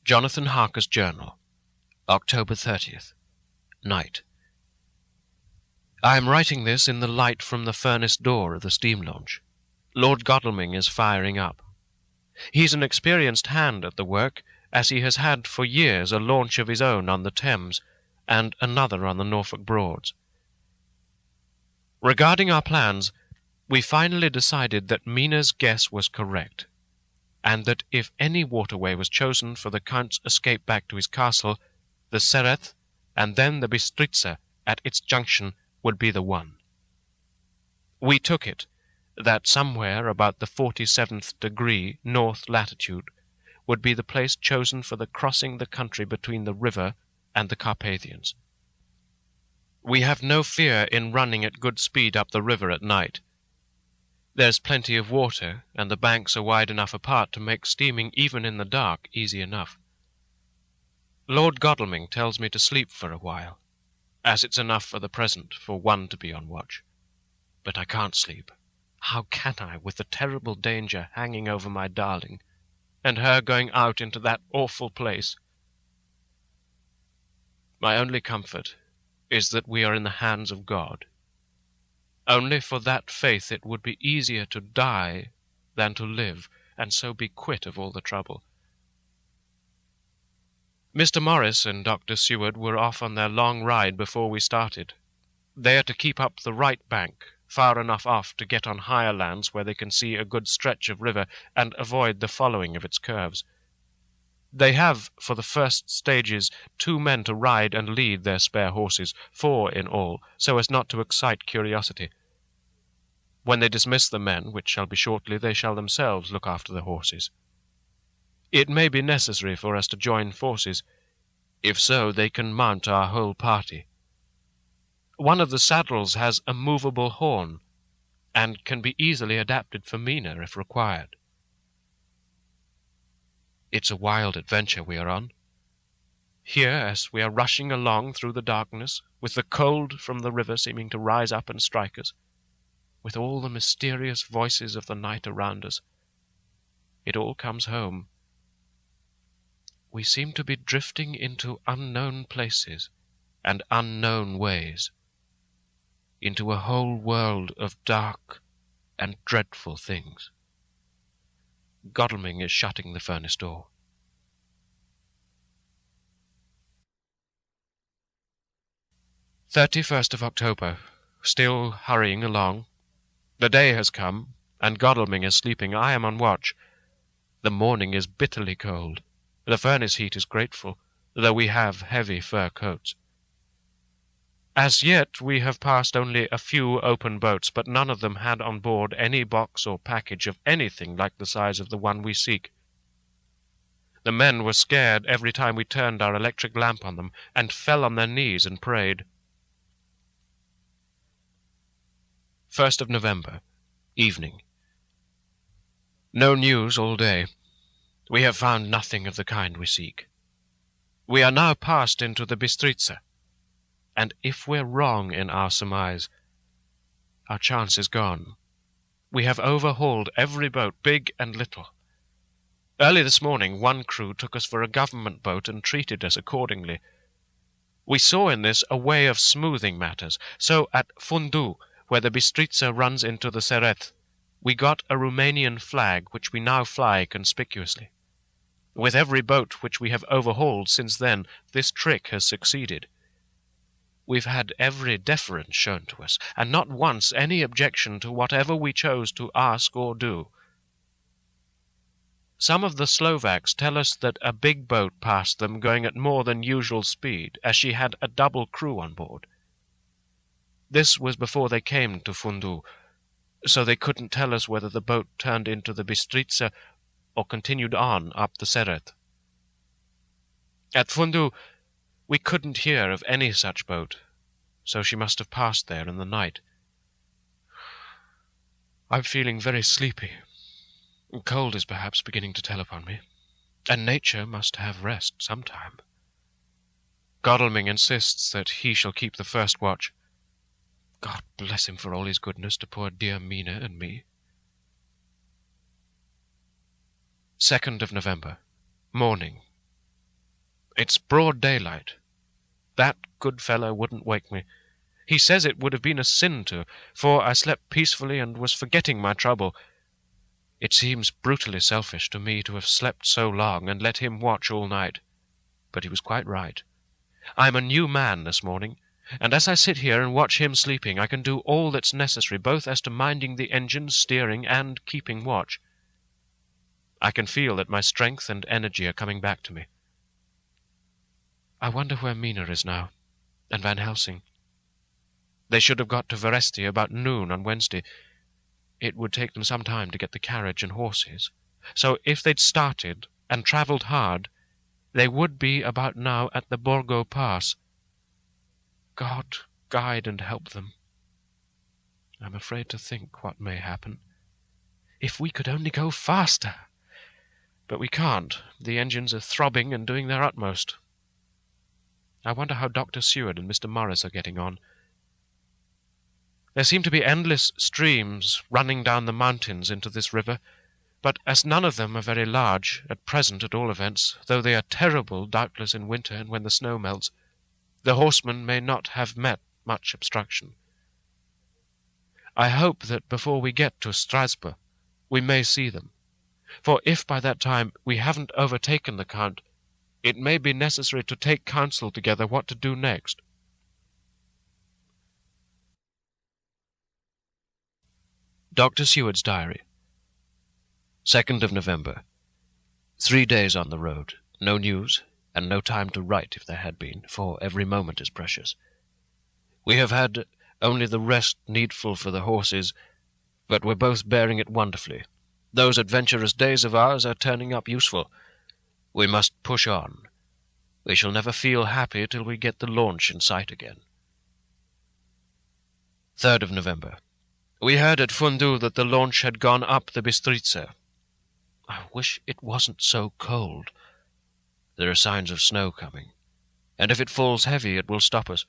Jonathan Harker's Journal, October 30th, Night. I am writing this in the light from the furnace door of the steam launch. Lord Godalming is firing up. He's an experienced hand at the work, as he has had for years a launch of his own on the Thames, and another on the Norfolk Broads. Regarding our plans, we finally decided that Mina's guess was correct, and that if any waterway was chosen for the Count's escape back to his castle, the Sereth, and then the Bistritza at its junction, would be the one. We took it that somewhere about the 47th degree north latitude would be the place chosen for the crossing the country between the river and the Carpathians. We have no fear in running at good speed up the river at night. There's plenty of water, and the banks are wide enough apart to make steaming even in the dark easy enough. Lord Godalming tells me to sleep for a while, as it's enough for the present for one to be on watch. But I can't sleep. How can I, with the terrible danger hanging over my darling, and her going out into that awful place? My only comfort is that we are in the hands of God. Only for that faith it would be easier to die than to live, and so be quit of all the trouble. Mr. Morris and Dr. Seward were off on their long ride before we started. They are to keep up the right bank, far enough off to get on higher lands where they can see a good stretch of river and avoid the following of its curves. They have, for the first stages, 2 men to ride and lead their spare horses, 4 in all, so as not to excite curiosity. When they dismiss the men, which shall be shortly, they shall themselves look after the horses. It may be necessary for us to join forces. If so, they can mount our whole party. One of the saddles has a movable horn, and can be easily adapted for Mina if required. It's a wild adventure we are on. Here, as we are rushing along through the darkness, with the cold from the river seeming to rise up and strike us, with all the mysterious voices of the night around us, it all comes home. We seem to be drifting into unknown places and unknown ways, into a whole world of dark and dreadful things. Godalming is shutting the furnace door. "31st October. Still hurrying along. The day has come, and Godalming is sleeping. I am on watch. The morning is bitterly cold. The furnace heat is grateful, though we have heavy fur coats. As yet we have passed only a few open boats, but none of them had on board any box or package of anything like the size of the one we seek. The men were scared every time we turned our electric lamp on them, and fell on their knees and prayed. 1st of November, evening. No news all day. We have found nothing of the kind we seek. We are now passed into the Bistritza, and if we're wrong in our surmise, our chance is gone. We have overhauled every boat, big and little. Early this morning, one crew took us for a government boat and treated us accordingly. We saw in this a way of smoothing matters, so at Fundu, where the Bistritza runs into the Sereth, we got a Romanian flag, which we now fly conspicuously. With every boat which we have overhauled since then, this trick has succeeded. We've had every deference shown to us, and not once any objection to whatever we chose to ask or do. Some of the Slovaks tell us that a big boat passed them going at more than usual speed, as she had a double crew on board. This was before they came to Fundu, so they couldn't tell us whether the boat turned into the Bistritza or continued on up the Sereth. At Fundu we couldn't hear of any such boat, so she must have passed there in the night. I'm feeling very sleepy. Cold is perhaps beginning to tell upon me, and nature must have rest sometime. Godalming insists that he shall keep the first watch. God bless him for all his goodness to poor dear Mina and me. 2nd of November, morning. It's broad daylight. That good fellow wouldn't wake me. He says it would have been a sin to, for I slept peacefully and was forgetting my trouble. It seems brutally selfish to me to have slept so long and let him watch all night. But he was quite right. I am a new man this morning, and as I sit here and watch him sleeping, I can do all that's necessary, both as to minding the engines, steering, and keeping watch. I can feel that my strength and energy are coming back to me. I wonder where Mina is now, and Van Helsing. They should have got to Veresti about noon on Wednesday. It would take them some time to get the carriage and horses. So if they'd started and travelled hard, they would be about now at the Borgo Pass. God guide and help them. I'm afraid to think what may happen. If we could only go faster! But we can't. The engines are throbbing and doing their utmost. I wonder how Dr. Seward and Mr. Morris are getting on. There seem to be endless streams running down the mountains into this river, but as none of them are very large, at present at all events, though they are terrible doubtless in winter and when the snow melts, the horsemen may not have met much obstruction. I hope that before we get to Strasbourg we may see them, for if by that time we haven't overtaken the Count, it may be necessary to take counsel together what to do next. Dr. Seward's Diary. 2nd of November. 3 days on the road, no news, and no time to write if there had been, for every moment is precious. We have had only the rest needful for the horses, but we're both bearing it wonderfully. Those adventurous days of ours are turning up useful. We must push on. We shall never feel happy till we get the launch in sight again. 3rd of November. We heard at Fundu that the launch had gone up the Bistritza. I wish it wasn't so cold. There are signs of snow coming, and if it falls heavy it will stop us.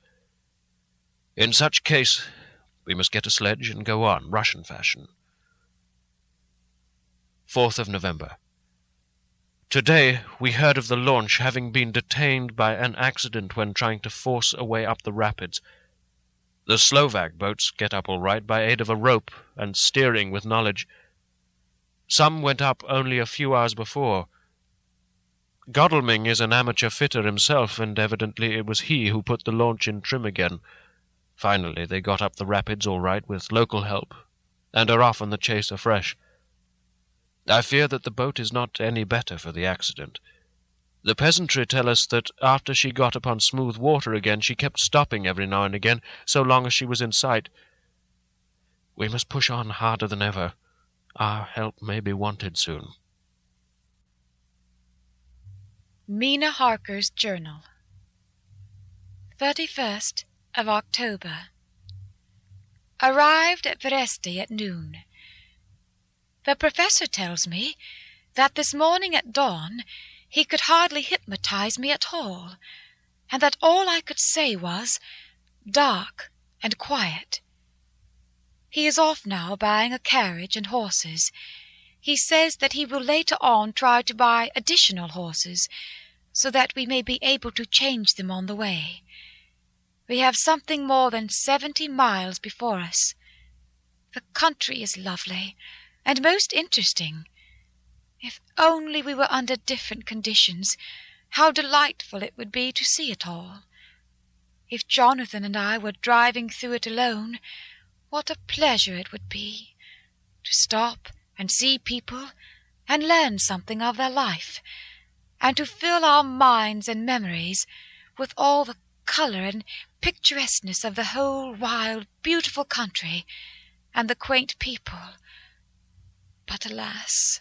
In such case we must get a sledge and go on, Russian fashion. 4th of November. Today we heard of the launch having been detained by an accident when trying to force a way up the rapids. The Slovak boats get up all right by aid of a rope and steering with knowledge. Some went up only a few hours before. Godalming is an amateur fitter himself, and evidently it was he who put the launch in trim again. Finally they got up the rapids all right with local help, and are off on the chase afresh. I fear that the boat is not any better for the accident. The peasantry tell us that after she got upon smooth water again, she kept stopping every now and again, so long as she was in sight. We must push on harder than ever. Our help may be wanted soon. Mina Harker's Journal. 31st of October. Arrived at Veresti at noon. The professor tells me that this morning at dawn he could hardly hypnotize me at all, and that all I could say was, dark and quiet. He is off now buying a carriage and horses. He says that he will later on try to buy additional horses, so that we may be able to change them on the way. We have something more than 70 miles before us. The country is lovely and most interesting. If only we were under different conditions, how delightful it would be to see it all. If Jonathan and I were driving through it alone, what a pleasure it would be to stop and see people and learn something of their life, and to fill our minds and memories with all the colour and picturesqueness of the whole wild, beautiful country and the quaint people. But alas!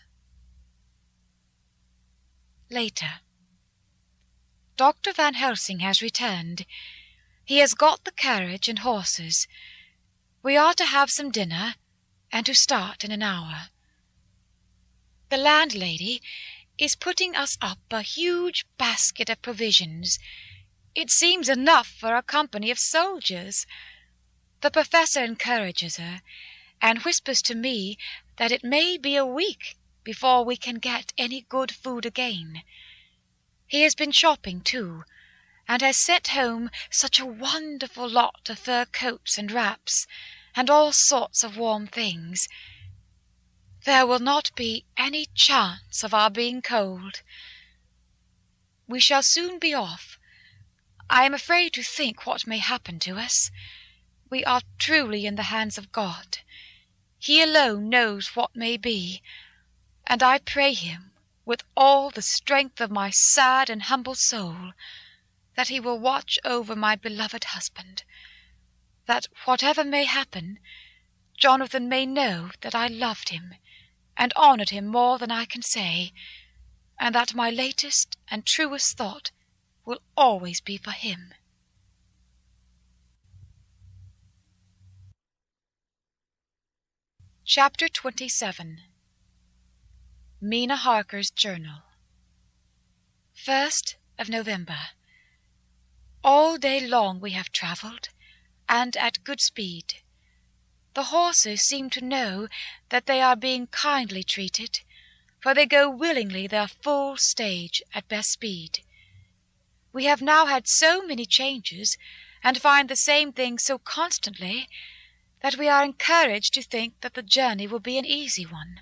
Later. Dr. Van Helsing has returned. He has got the carriage and horses. We are to have some dinner, and to start in an hour. The landlady is putting us up a huge basket of provisions. It seems enough for a company of soldiers. The professor encourages her, and whispers to me that it may be a week before we can get any good food again. He has been shopping too, and has sent home such a wonderful lot of fur coats and wraps, and all sorts of warm things. There will not be any chance of our being cold. We shall soon be off. I am afraid to think what may happen to us. We are truly in the hands of God. He alone knows what may be, and I pray him with all the strength of my sad and humble soul that he will watch over my beloved husband, that whatever may happen, Jonathan may know that I loved him and honoured him more than I can say, and that my latest and truest thought will always be for him. Chapter 27. Mina Harker's Journal. 1st of November. All day long we have travelled, and at good speed. The horses seem to know that they are being kindly treated, for they go willingly their full stage at best speed. We have now had so many changes, and find the same thing so constantly, that we are encouraged to think that the journey will be an easy one.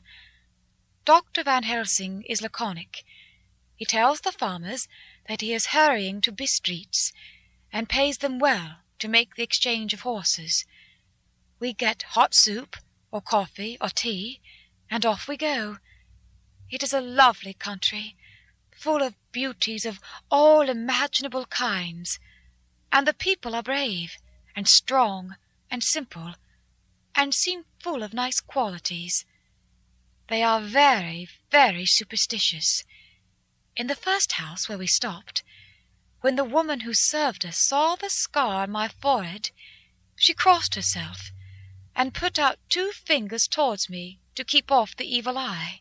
Dr. Van Helsing is laconic. He tells the farmers that he is hurrying to Bistreets, and pays them well to make the exchange of horses. We get hot soup, or coffee, or tea, and off we go. It is a lovely country, full of beauties of all imaginable kinds, and the people are brave, and strong, and simple, and seem full of nice qualities. They are very, very superstitious. In the first house where we stopped, when the woman who served us saw the scar on my forehead, she crossed herself, and put out 2 fingers towards me to keep off the evil eye.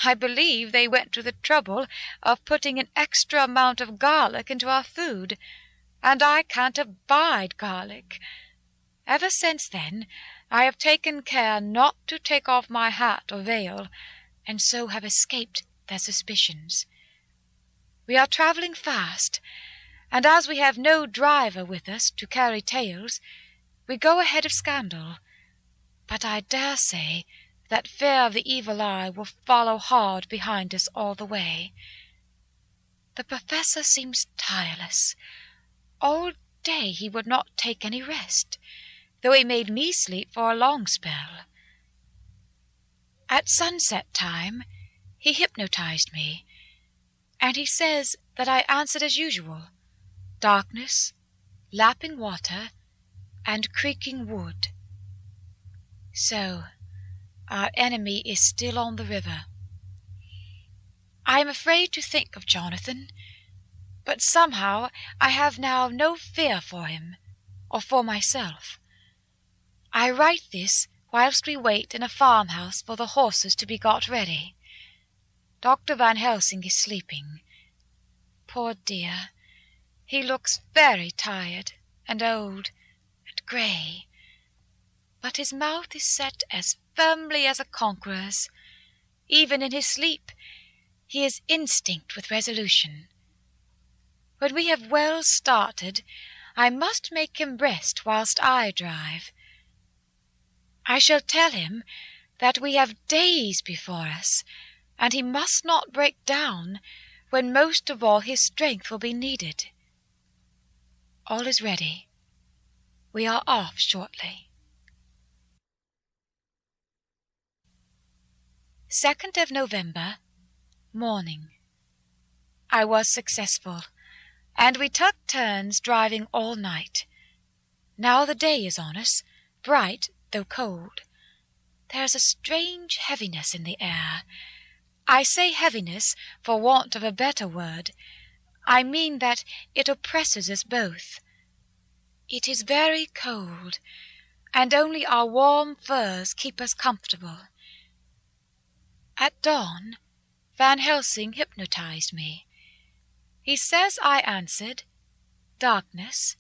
I believe they went to the trouble of putting an extra amount of garlic into our food, and I can't abide garlic. Ever since then I have taken care not to take off my hat or veil, and so have escaped their suspicions. We are travelling fast, and as we have no driver with us to carry tales, we go ahead of scandal, but I dare say that fear of the evil eye will follow hard behind us all the way. The professor seems tireless. All day he would not take any rest, though he made me sleep for a long spell. At sunset time he hypnotized me, and he says that I answered as usual, darkness, lapping water, and creaking wood. So our enemy is still on the river. I am afraid to think of Jonathan, but somehow I have now no fear for him, or for myself. I write this whilst we wait in a farmhouse for the horses to be got ready. Dr. Van Helsing is sleeping. Poor dear, he looks very tired and old and grey, but his mouth is set as firmly as a conqueror's. Even in his sleep he is instinct with resolution. When we have well started, I must make him rest whilst I drive. I shall tell him that we have days before us, and he must not break down when most of all his strength will be needed. All is ready. We are off shortly. 2nd of November, morning. I was successful, and we took turns driving all night. Now the day is on us, bright though cold. There is a strange heaviness in the air. I say heaviness for want of a better word. I mean that it oppresses us both. It is very cold, and only our warm furs keep us comfortable. At dawn, Van Helsing hypnotized me. He says I answered darkness,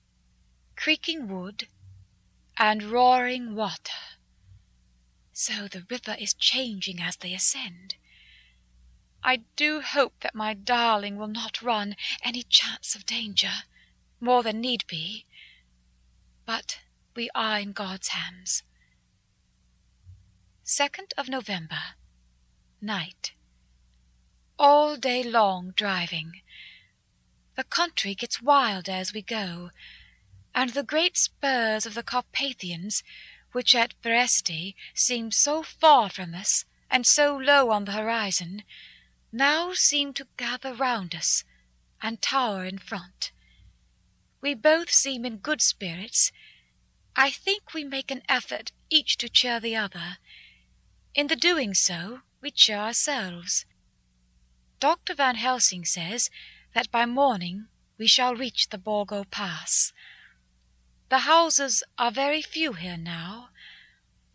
creaking wood, and roaring water. So the river is changing as they ascend. I do hope that my darling will not run any chance of danger, more than need be. But we are in God's hands. 2nd of November, night. All day long driving. The country gets wilder as we go, and the great spurs of the Carpathians, which at Veresti seemed so far from us and so low on the horizon, now seem to gather round us and tower in front. We both seem in good spirits. I think we make an effort each to cheer the other. In the doing so, we cheer ourselves. Dr. Van Helsing says that by morning we shall reach the Borgo Pass. The houses are very few here now,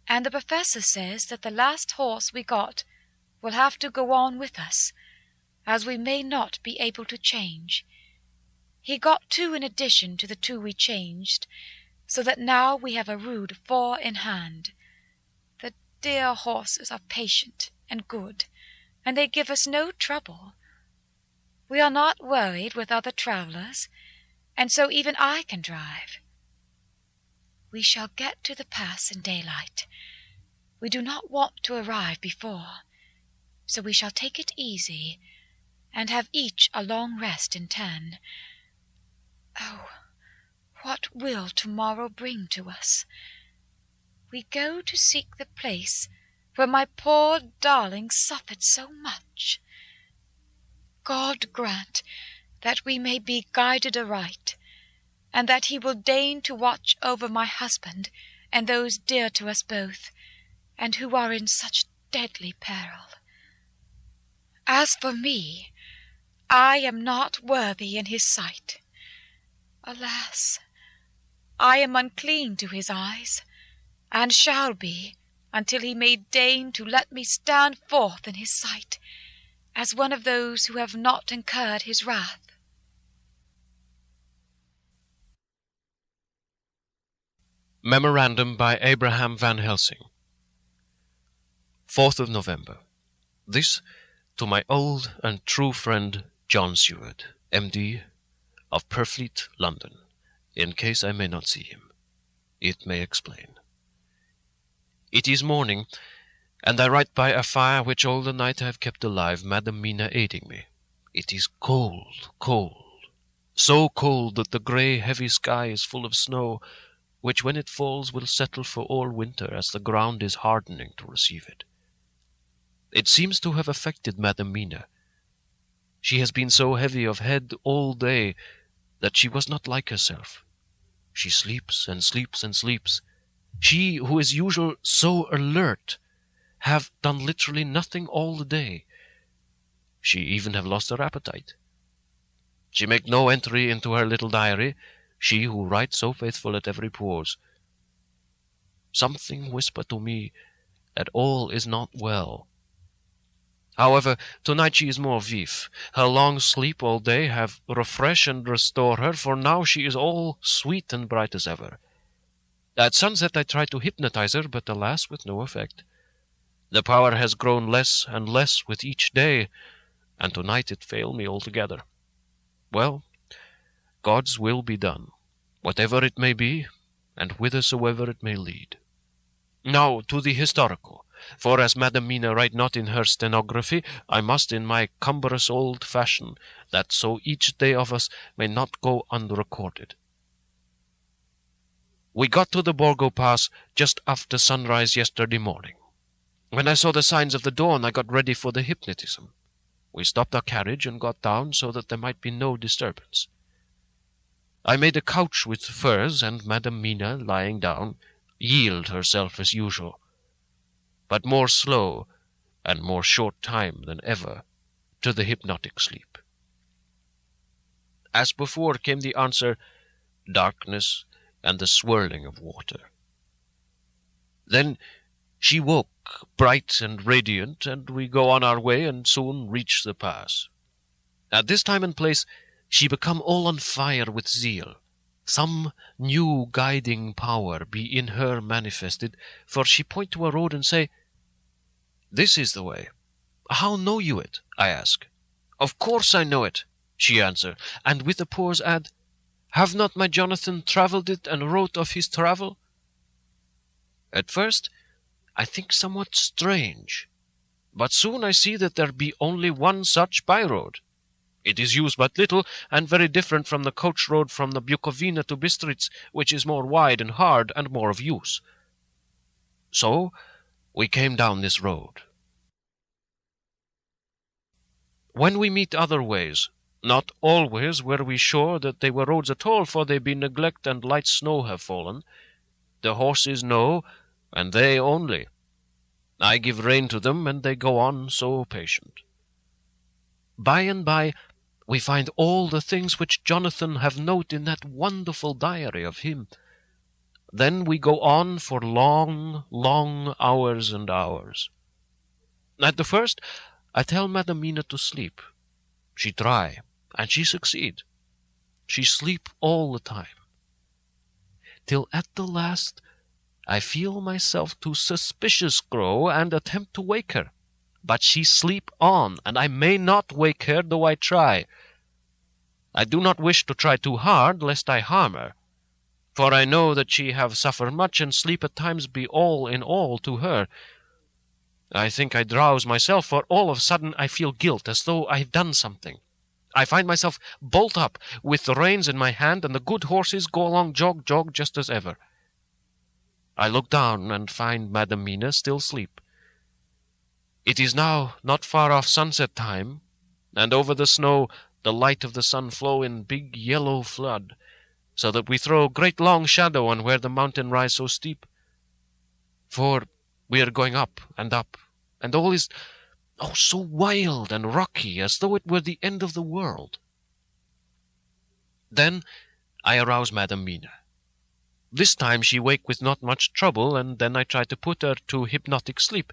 and the professor says that the last horse we got will have to go on with us, as we may not be able to change. He got 2 in addition to the 2 we changed, so that now we have a rood 4 in hand. The dear horses are patient and good, and they give us no trouble. We are not worried with other travellers, and so even I can drive. We shall get to the pass in daylight. We do not want to arrive before, so we shall take it easy, and have each a long rest in turn. Oh, what will tomorrow bring to us? We go to seek the place where my poor darling suffered so much. God grant that we may be guided aright, and that he will deign to watch over my husband and those dear to us both, and who are in such deadly peril. As for me, I am not worthy in his sight. Alas, I am unclean to his eyes, and shall be until he may deign to let me stand forth in his sight, as one of those who have not incurred his wrath. Memorandum by Abraham Van Helsing. 4th of November. This to my old and true friend John Seward, M.D., of Purfleet, London, in case I may not see him. It may explain. It is morning, and I write by a fire which all the night I have kept alive, Madam Mina aiding me. It is cold, cold, so cold that the grey, heavy sky is full of snow, which when it falls will settle for all winter, as the ground is hardening to receive it. It seems to have affected Madam Mina. She has been so heavy of head all day that she was not like herself. She sleeps and sleeps and sleeps. She, who is usually so alert, have done literally nothing all the day. She even have lost her appetite. She make no entry into her little diary, she who writes so faithful at every pause. Something whisper to me that all is not well. However, tonight she is more vif. Her long sleep all day have refresh and restore her, for now she is all sweet and bright as ever. At sunset I tried to hypnotize her, but alas, with no effect. The power has grown less and less with each day, and tonight it failed me altogether. Well, God's will be done, whatever it may be, and whithersoever it may lead. Now to the historical, for as Madam Mina write not in her stenography, I must in my cumbrous old fashion, that so each day of us may not go unrecorded. We got to the Borgo Pass just after sunrise yesterday morning. When I saw the signs of the dawn, I got ready for the hypnotism. We stopped our carriage and got down so that there might be no disturbance. I made a couch with furs, and Madam Mina, lying down, yield herself as usual, but more slow and more short time than ever, to the hypnotic sleep. As before came the answer, darkness and the swirling of water. Then she woke, bright and radiant, and we go on our way and soon reach the pass. At this time and place she become all on fire with zeal. Some new guiding power be in her manifested, for she point to a road and say, "This is the way. "How know you it?" I asked. "Of course I know it," she answered, and with a pause add, "Have not my Jonathan travelled it and wrote of his travel?" At first I think somewhat strange, but soon I see that there be only one such by-road. It is used but little, and very different from the coach road from the Bukovina to Bistritz, which is more wide and hard, and more of use. So we came down this road. When we meet other ways, not always were we sure that they were roads at all, for they be neglect and light snow have fallen. The horses know, and they only. I give rein to them, and they go on so patient. By and by we find all the things which Jonathan have note in that wonderful diary of him. Then we go on for long, long hours and hours. At the first I tell Madam Mina to sleep. She try, and she succeed. She sleep all the time. Till at the last I feel myself too suspicious grow, and attempt to wake her. But she sleep on, and I may not wake her, though I try. I do not wish to try too hard, lest I harm her. For I know that she have suffered much, and sleep at times be all in all to her. I think I drowse myself, for all of a sudden I feel guilt, as though I have done something. I find myself bolt up, with the reins in my hand, and the good horses go along jog, jog, just as ever. I look down, and find Madam Mina still asleep. It is now not far off sunset time, and over the snow the light of the sun flow in big yellow flood, so that we throw great long shadow on where the mountain rise so steep. For we are going up, and all is so wild and rocky, as though it were the end of the world. Then I arouse Madam Mina. This time she wake with not much trouble, and then I try to put her to hypnotic sleep.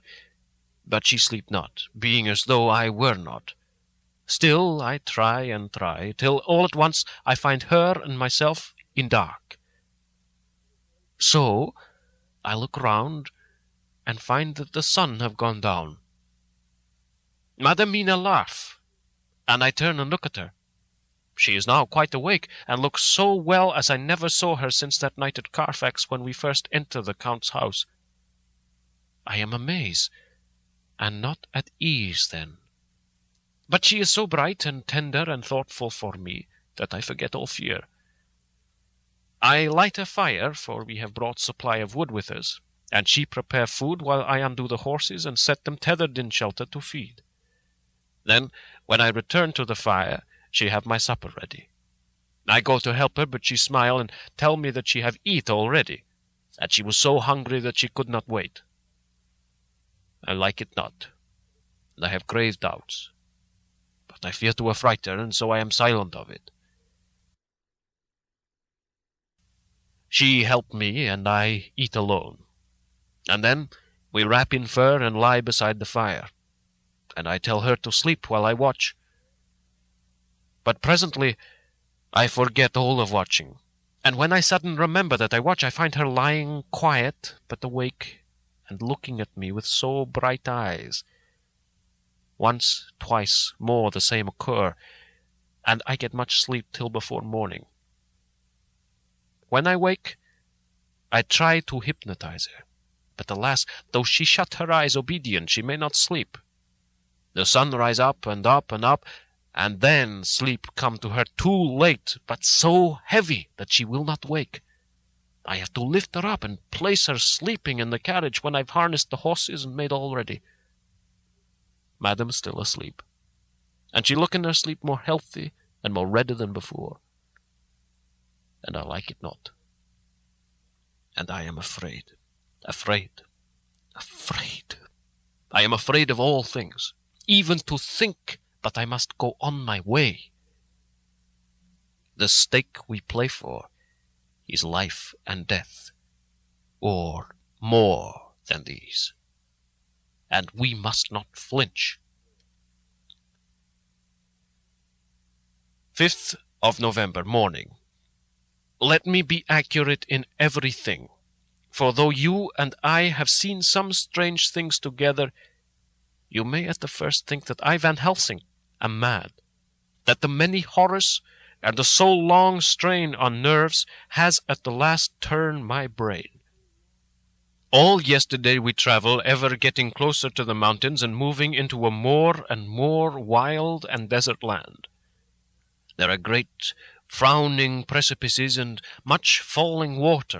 But she sleep not, being as though I were not. Still I try and try, till all at once I find her and myself in dark. So I look round, and find that the sun have gone down. Madam Mina laugh, and I turn and look at her. She is now quite awake, and looks so well as I never saw her since that night at Carfax, when we first entered the Count's house. I am amazed, and not at ease then. But she is so bright and tender and thoughtful for me, that I forget all fear. I light a fire, for we have brought supply of wood with us, and she prepare food while I undo the horses and set them tethered in shelter to feed. Then, when I return to the fire, she have my supper ready. I go to help her, but she smile and tell me that she have eat already, that she was so hungry that she could not wait. I like it not, and I have grave doubts, but I fear to affright her, and so I am silent of it. She help me, and I eat alone, and then we wrap in fur and lie beside the fire, and I tell her to sleep while I watch. But presently I forget all of watching, and when I suddenly remember that I watch, I find her lying quiet but awake, and looking at me with so bright eyes. Once, twice more the same occur, and I get much sleep till before morning. When I wake, I try to hypnotize her, but alas, though she shut her eyes obedient, she may not sleep. The sun rise up and up and up, and then sleep come to her too late, but so heavy that she will not wake. I have to lift her up and place her sleeping in the carriage when I've harnessed the horses and made all ready. Madam still asleep, and she look in her sleep more healthy and more ready than before. And I like it not. And I am afraid. I am afraid of all things, even to think that I must go on my way. The stake we play for is life and death, or more than these, and we must not flinch. 5th of November, morning. Let me be accurate in everything, for though you and I have seen some strange things together, you may at the first think that I, Van Helsing, am mad, that the many horrors and the so-long strain on nerves has at the last turned my brain. All yesterday we travel, ever getting closer to the mountains and moving into a more and more wild and desert land. There are great frowning precipices and much falling water,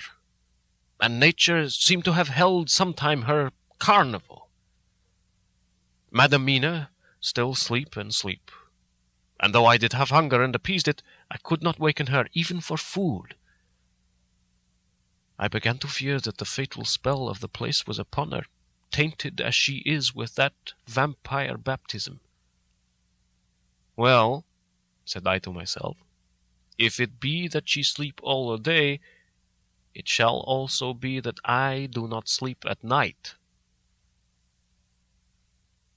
and nature seemed to have held sometime her carnival. Madam Mina still sleep and sleep, and though I did have hunger and appeased it, I could not waken her even for food. I began to fear that the fatal spell of the place was upon her, tainted as she is with that vampire baptism. Well, said I to myself, if it be that she sleep all the day, it shall also be that I do not sleep at night.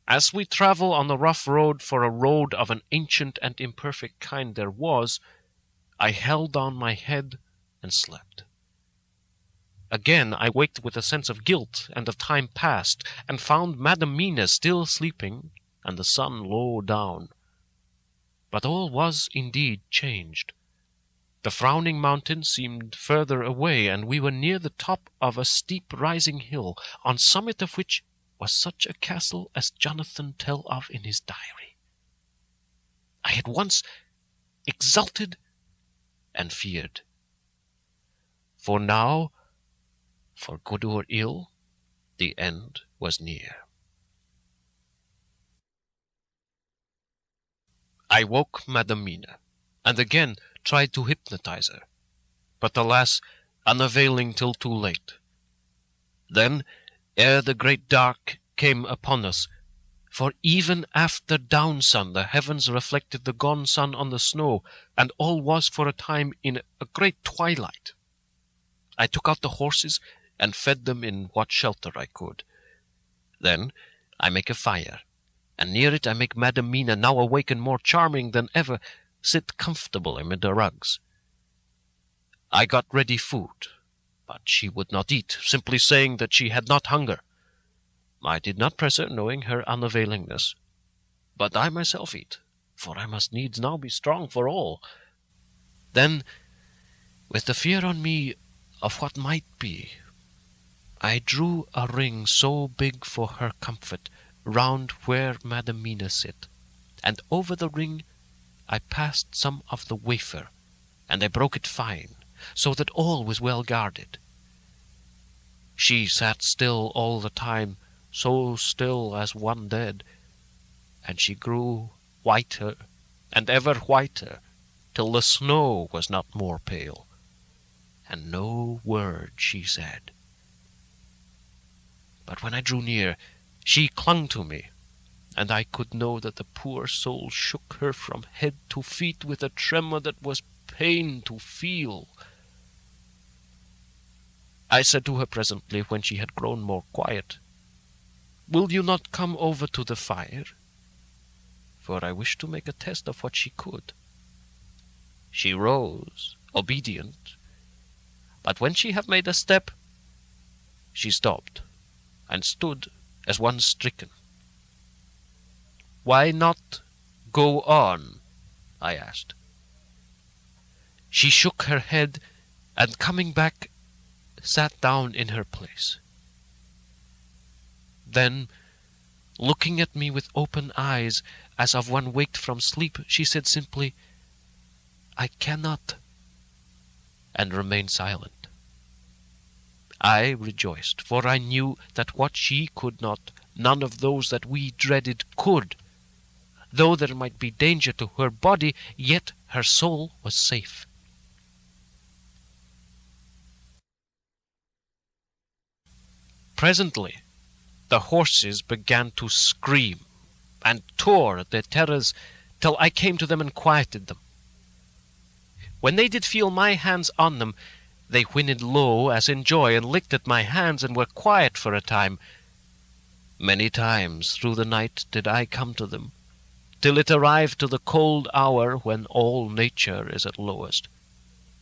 As we travel on the rough road, for a road of an ancient and imperfect kind there was, I held down my head and slept. Again I waked with a sense of guilt and of time past, and found Madam Mina still sleeping, and the sun low down. But all was indeed changed. The frowning mountain seemed further away, and we were near the top of a steep rising hill, on summit of which was such a castle as Jonathan tell of in his diary. I at once exulted and feared. For now, for good or ill, the end was near. I woke Madam Mina, and again tried to hypnotize her, but alas, unavailing till too late. Then, ere the great dark came upon us, for even after downsun the heavens reflected the gone sun on the snow, and all was for a time in a great twilight, I took out the horses and fed them in what shelter I could. Then I make a fire, and near it I make Madam Mina, now awake and more charming than ever, sit comfortable amid the rugs. I got ready food, but she would not eat, simply saying that she had not hunger. I did not press her, knowing her unavailingness. But I myself eat, for I must needs now be strong for all. Then, with the fear on me of what might be, I drew a ring so big for her comfort round where Madam Mina sit, and over the ring I passed some of the wafer, and I broke it fine, so that all was well guarded. She sat still all the time, so still as one dead, and she grew whiter and ever whiter, till the snow was not more pale, and no word she said. But when I drew near, she clung to me, and I could know that the poor soul shook her from head to feet with a tremor that was pain to feel. I said to her presently, when she had grown more quiet, "Will you not come over to the fire?" For I wished to make a test of what she could. She rose, obedient, but when she had made a step, she stopped, and stood as one stricken. "Why not go on?" I asked. She shook her head, and coming back, sat down in her place. Then, looking at me with open eyes, as of one waked from sleep, she said simply, "I cannot," and remained silent. I rejoiced, for I knew that what she could not, none of those that we dreaded could. Though there might be danger to her body, yet her soul was safe. Presently the horses began to scream, and tore at their terrors, till I came to them and quieted them. When they did feel my hands on them, they whinnied low as in joy, and licked at my hands, and were quiet for a time. Many times through the night did I come to them, till it arrived to the cold hour when all nature is at lowest,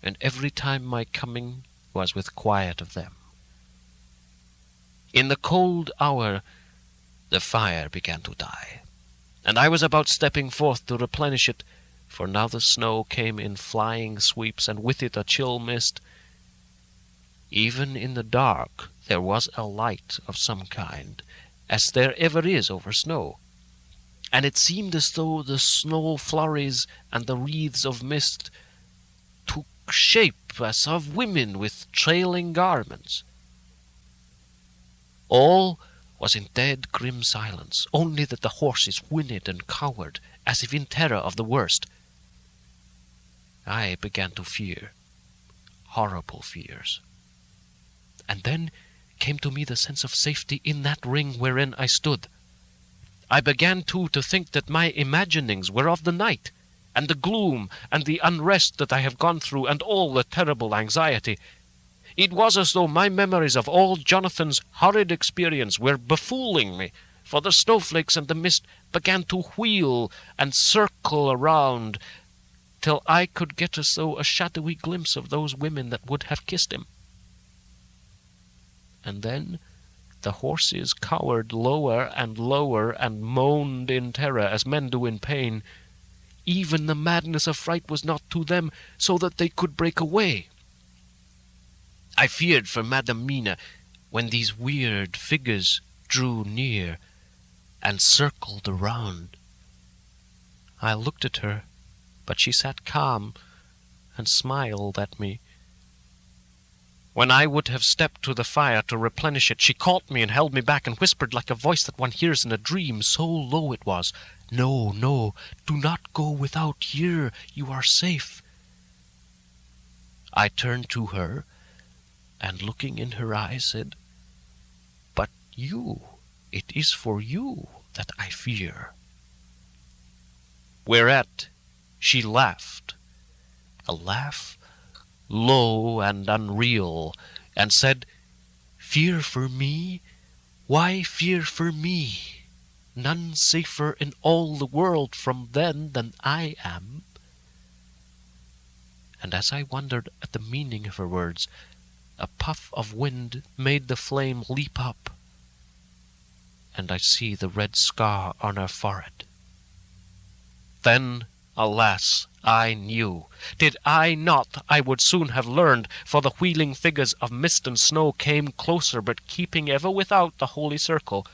and every time my coming was with quiet of them. In the cold hour The fire began to die, and I was about stepping forth to replenish it, for now the snow came in flying sweeps, and with it a chill mist. Even in the dark there was a light of some kind, as there ever is over snow, and it seemed as though the snow flurries and the wreaths of mist took shape as of women with trailing garments. All was in dead grim silence, only that the horses whinnied and cowered, as if in terror of the worst. I began to fear, horrible fears. And then came to me the sense of safety in that ring wherein I stood. I began too to think that my imaginings were of the night, and the gloom and the unrest that I have gone through, and all the terrible anxiety. It was as though my memories of all Jonathan's horrid experience were befooling me, for the snowflakes and the mist began to wheel and circle around, till I could get as though a shadowy glimpse of those women that would have kissed him. And then the horses cowered lower and lower and moaned in terror as men do in pain. Even the madness of fright was not to them, so that they could break away. I feared for Madam Mina when these weird figures drew near and circled around. I looked at her, but she sat calm and smiled at me. When I would have stepped to the fire to replenish it, she caught me and held me back and whispered like a voice that one hears in a dream, so low it was, "No, no, do not go without here, you are safe." I turned to her, and looking in her eyes said, "But you, it is for you that I fear." Whereat she laughed, a laugh low and unreal, and said, "Fear for me? Why fear for me? None safer in all the world from them than I am." And as I wondered at the meaning of her words, a puff of wind made the flame leap up, and I see the red scar on her forehead. Then, alas, I knew. Did I not, I would soon have learned, for the wheeling figures of mist and snow came closer, but keeping ever without the holy circle.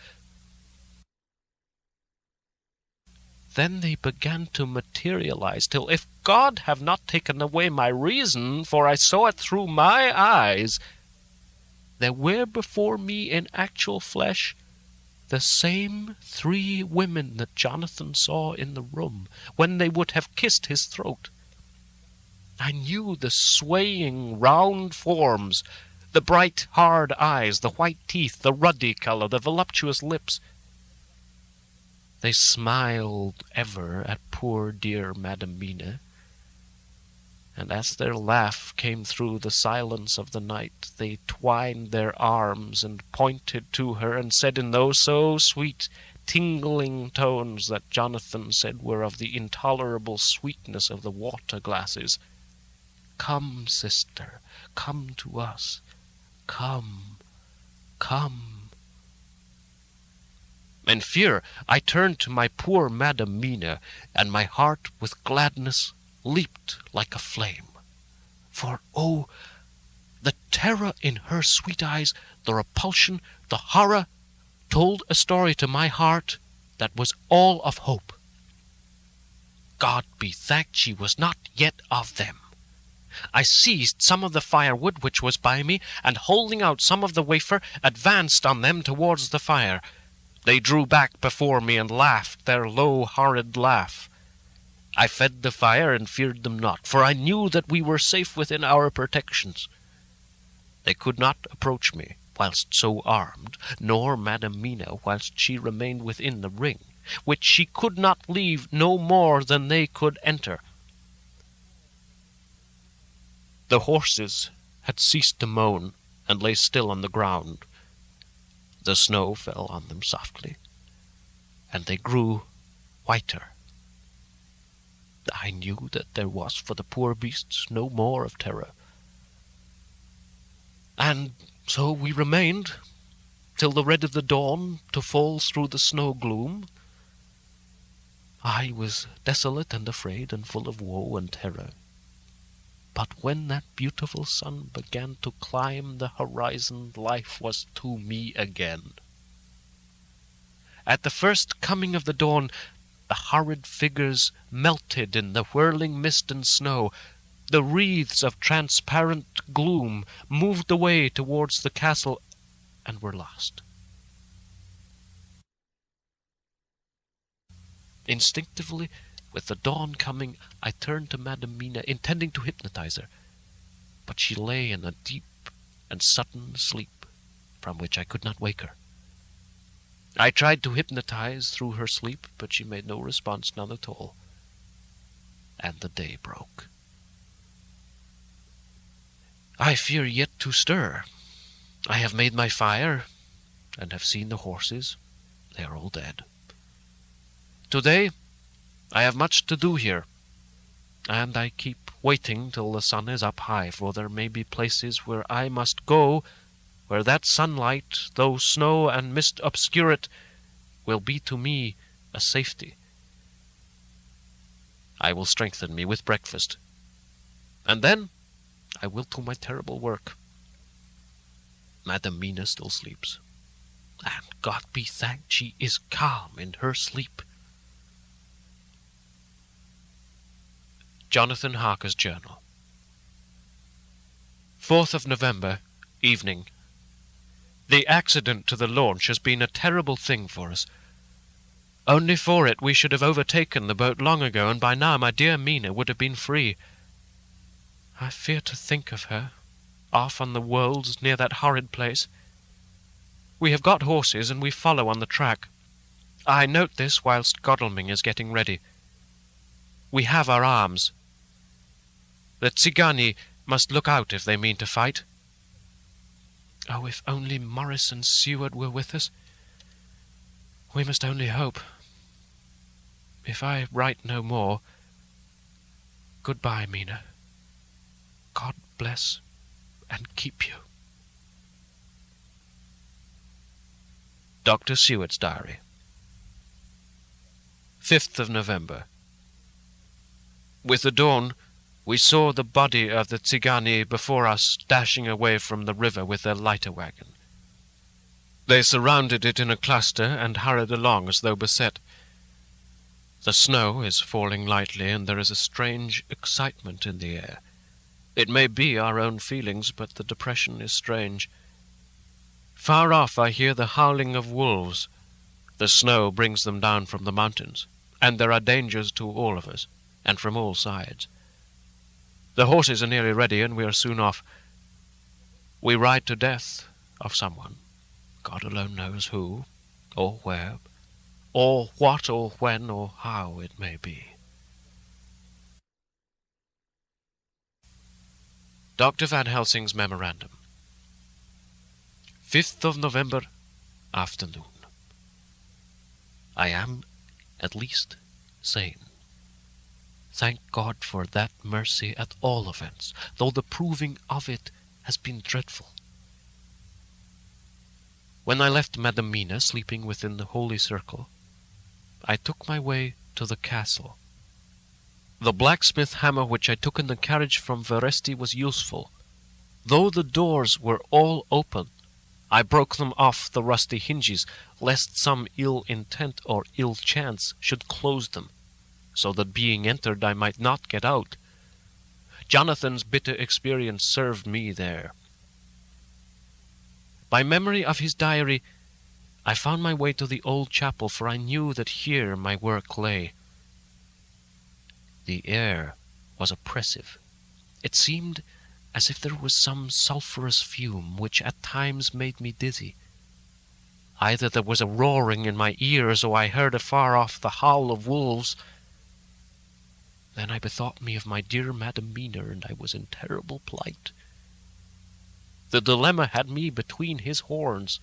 Then they began to materialize, till if God have not taken away my reason, for I saw it through my eyes, there were before me in actual flesh the same 3 women that Jonathan saw in the room when they would have kissed his throat. I knew the swaying round forms, the bright hard eyes, the white teeth, the ruddy color, the voluptuous lips. They smiled ever at poor dear Madam Mina, and as their laugh came through the silence of the night, they twined their arms and pointed to her and said in those so sweet, tingling tones that Jonathan said were of the intolerable sweetness of the water glasses, "Come, sister, come to us, come, come." In fear I turned to my poor Madam Mina, and my heart with gladness leaped like a flame. For, oh, the terror in her sweet eyes, the repulsion, the horror, told a story to my heart that was all of hope. God be thanked she was not yet of them. I seized some of the firewood which was by me, and holding out some of the wafer, advanced on them towards the fire. They drew back before me and laughed their low, horrid laugh. I fed the fire and feared them not, for I knew that we were safe within our protections. They could not approach me whilst so armed, nor Madam Mina whilst she remained within the ring, which she could not leave no more than they could enter. The horses had ceased to moan and lay still on the ground. The snow fell on them softly, and they grew whiter. I knew that there was for the poor beasts no more of terror. And so we remained, till the red of the dawn to fall through the snow gloom. I was desolate and afraid and full of woe and terror. But when that beautiful sun began to climb the horizon, life was to me again. At the first coming of the dawn, the horrid figures melted in the whirling mist and snow. The wreaths of transparent gloom moved away towards the castle and were lost. Instinctively, with the dawn coming, I turned to Madam Mina, intending to hypnotize her. But she lay in a deep and sudden sleep, from which I could not wake her. I tried to hypnotize through her sleep, but she made no response, none at all. And the day broke. I fear yet to stir. I have made my fire, and have seen the horses. They are all dead. Today I have much to do here, and I keep waiting till the sun is up high, for there may be places where I must go, where that sunlight, though snow and mist obscure it, will be to me a safety. I will strengthen me with breakfast, and then I will to my terrible work. Madam Mina still sleeps, and God be thanked she is calm in her sleep. Jonathan Harker's Journal. 4th of November, evening. The accident to the launch has been a terrible thing for us. Only for it we should have overtaken the boat long ago, and by now my dear Mina would have been free. I fear to think of her, off on the wolds near that horrid place. We have got horses, and we follow on the track. I note this whilst Godalming is getting ready. We have our arms. The Tsigani must look out if they mean to fight. Oh, if only Morris and Seward were with us. We must only hope. If I write no more, goodbye, Mina. God bless and keep you. Dr. Seward's Diary. 5th of November. With the dawn, we saw the body of the Tsigani before us dashing away from the river with their lighter wagon. They surrounded it in a cluster and hurried along as though beset. The snow is falling lightly, and there is a strange excitement in the air. It may be our own feelings, but the depression is strange. Far off I hear the howling of wolves. The snow brings them down from the mountains, and there are dangers to all of us, and from all sides. The horses are nearly ready, and we are soon off. We ride to death of someone. God alone knows who, or where, or what, or when, or how it may be. Dr. Van Helsing's Memorandum. 5th of November, afternoon. I am, at least, sane. Thank God for that mercy at all events, though the proving of it has been dreadful. When I left Madam Mina sleeping within the holy circle, I took my way to the castle. The blacksmith hammer which I took in the carriage from Veresti was useful. Though the doors were all open, I broke them off the rusty hinges, lest some ill intent or ill chance should close them, so that being entered I might not get out. Jonathan's bitter experience served me there. By memory of his diary, I found my way to the old chapel, for I knew that here my work lay. The air was oppressive. It seemed as if there was some sulphurous fume which at times made me dizzy. Either there was a roaring in my ears, or I heard afar off the howl of wolves. Then I bethought me of my dear Madam Mina, and I was in terrible plight. The dilemma had me between his horns.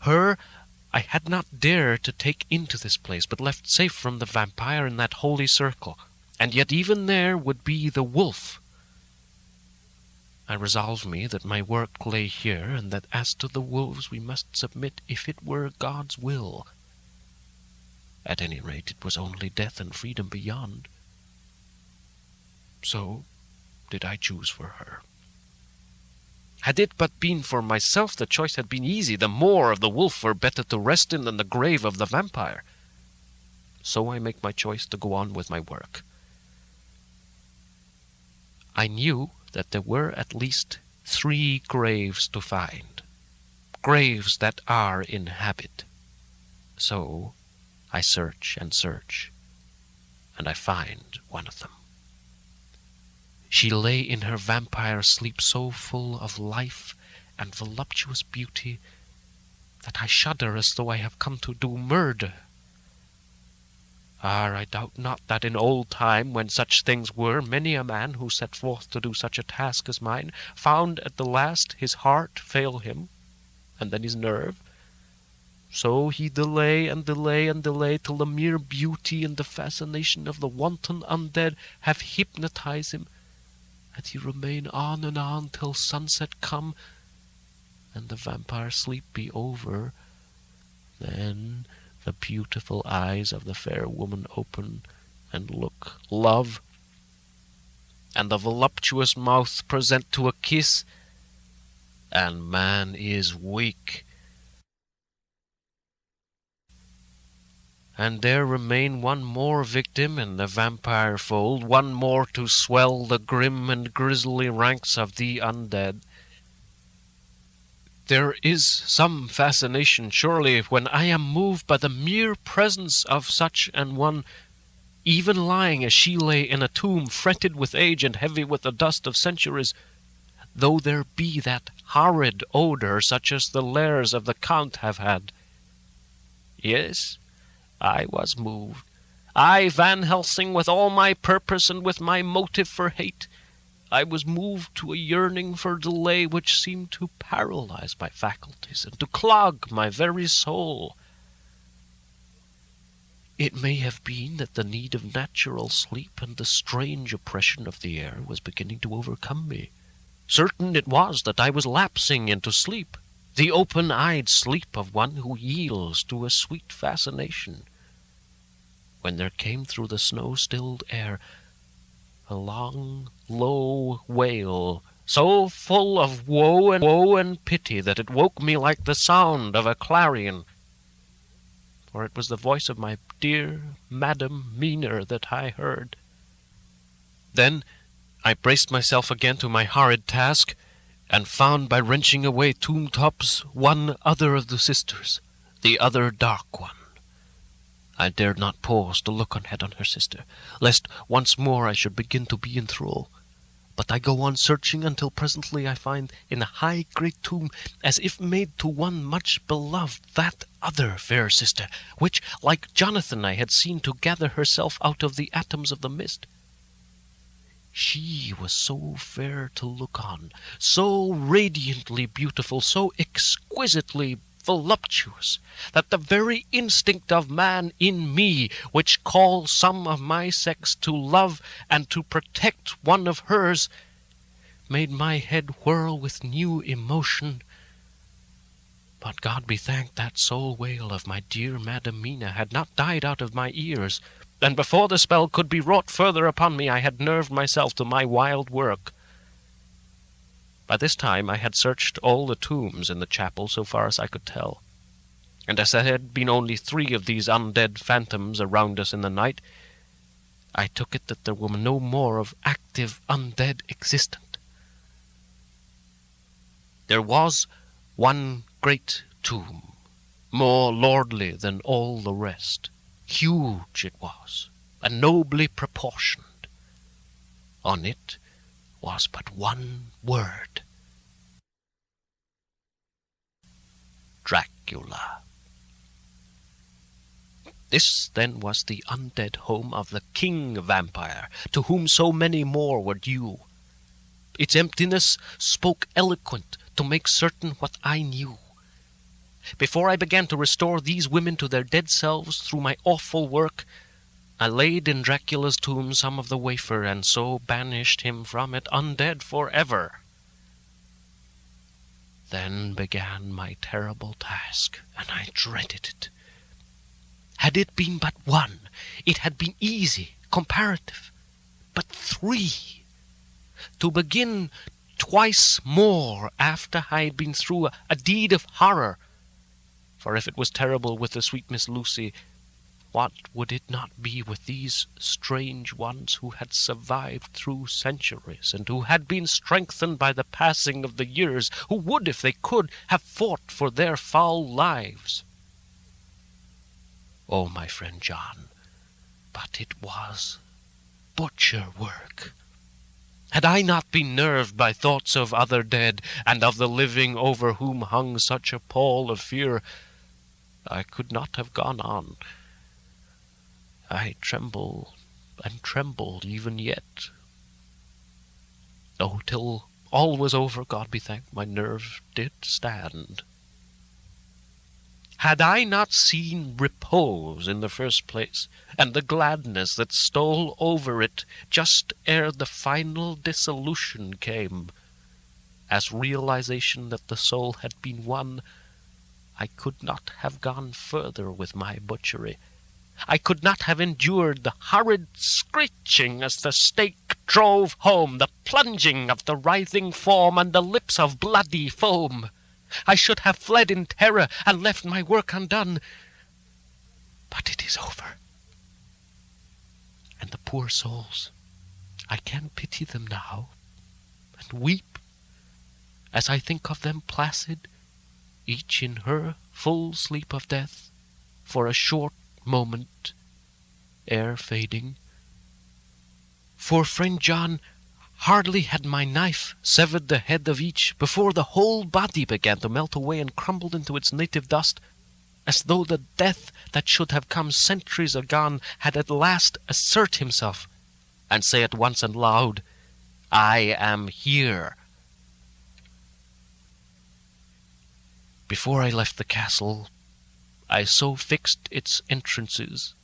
Her I had not dared to take into this place, but left safe from the vampire in that holy circle, and yet even there would be the wolf. I resolved me that my work lay here, and that as to the wolves we must submit if it were God's will. At any rate, it was only death and freedom beyond. So did I choose for her. Had it but been for myself, the choice had been easy. The moor of the wolf were better to rest in than the grave of the vampire. So I make my choice to go on with my work. I knew that there were at least 3 graves to find, graves that are in habit. So I search and search, and I find one of them. She lay in her vampire sleep so full of life and voluptuous beauty that I shudder as though I have come to do murder. I doubt not that in old time, when such things were, many a man who set forth to do such a task as mine found at the last his heart fail him, and then his nerve. So he delay and delay and delay till the mere beauty and the fascination of the wanton undead have hypnotized him, and he remain on and on till sunset come and the vampire sleep be over. Then the beautiful eyes of the fair woman open and look love, and the voluptuous mouth present to a kiss, and man is weak. And there remain one more victim in the vampire fold, one more to swell the grim and grisly ranks of the undead. There is some fascination, surely, when I am moved by the mere presence of such an one, even lying as she lay in a tomb, fretted with age and heavy with the dust of centuries, though there be that horrid odour such as the lairs of the Count have had. Yes, I was moved. I, Van Helsing, with all my purpose and with my motive for hate, I was moved to a yearning for delay which seemed to paralyze my faculties and to clog my very soul. It may have been that the need of natural sleep and the strange oppression of the air was beginning to overcome me. Certain it was that I was lapsing into sleep, the open-eyed sleep of one who yields to a sweet fascination, when there came through the snow-stilled air a long, low wail, so full of woe and pity that it woke me like the sound of a clarion. For it was the voice of my dear Madam Mina that I heard. Then I braced myself again to my horrid task, and found by wrenching away tomb tops one other of the sisters, the other dark one. I dared not pause to look ahead on her sister, lest once more I should begin to be in thrall. But I go on searching until presently I find in a high great tomb, as if made to one much beloved, that other fair sister, which, like Jonathan, I had seen to gather herself out of the atoms of the mist. She was so fair to look on, so radiantly beautiful, so exquisitely voluptuous, that the very instinct of man in me, which calls some of my sex to love and to protect one of hers, made my head whirl with new emotion. But God be thanked, that soul wail of my dear Madam Mina had not died out of my ears, and before the spell could be wrought further upon me, I had nerved myself to my wild work. By this time I had searched all the tombs in the chapel so far as I could tell, and as there had been only 3 of these undead phantoms around us in the night, I took it that there were no more of active undead existent. There was one great tomb, more lordly than all the rest. Huge it was, and nobly proportioned. On it was but one word: Dracula. This, then, was the undead home of the king vampire, to whom so many more were due. Its emptiness spoke eloquent to make certain what I knew. Before I began to restore these women to their dead selves through my awful work, I laid in Dracula's tomb some of the wafer, and so banished him from it undead forever. Then began my terrible task, and I dreaded it. Had it been but one, it had been easy, comparative. But 3! To begin twice more after I had been through a deed of horror. For if it was terrible with the sweet Miss Lucy, what would it not be with these strange ones who had survived through centuries, and who had been strengthened by the passing of the years, who would, if they could, have fought for their foul lives? Oh, my friend John, but it was butcher work. Had I not been nerved by thoughts of other dead, and of the living over whom hung such a pall of fear, I could not have gone on. I tremble and trembled even yet. Oh, till all was over, God be thanked, my nerve did stand. Had I not seen repose in the first place, and the gladness that stole over it just ere the final dissolution came, as realization that the soul had been won, I could not have gone further with my butchery. I could not have endured the horrid screeching as the stake drove home, the plunging of the writhing form, and the lips of bloody foam. I should have fled in terror and left my work undone. But it is over. And the poor souls, I can pity them now, and weep, as I think of them placid, each in her full sleep of death, for a short moment ere fading. For friend John, hardly had my knife severed the head of each before the whole body began to melt away and crumbled into its native dust, as though the death that should have come centuries agone had at last assert himself, and say at once and loud, I am here. Before I left the castle, I so fixed its entrances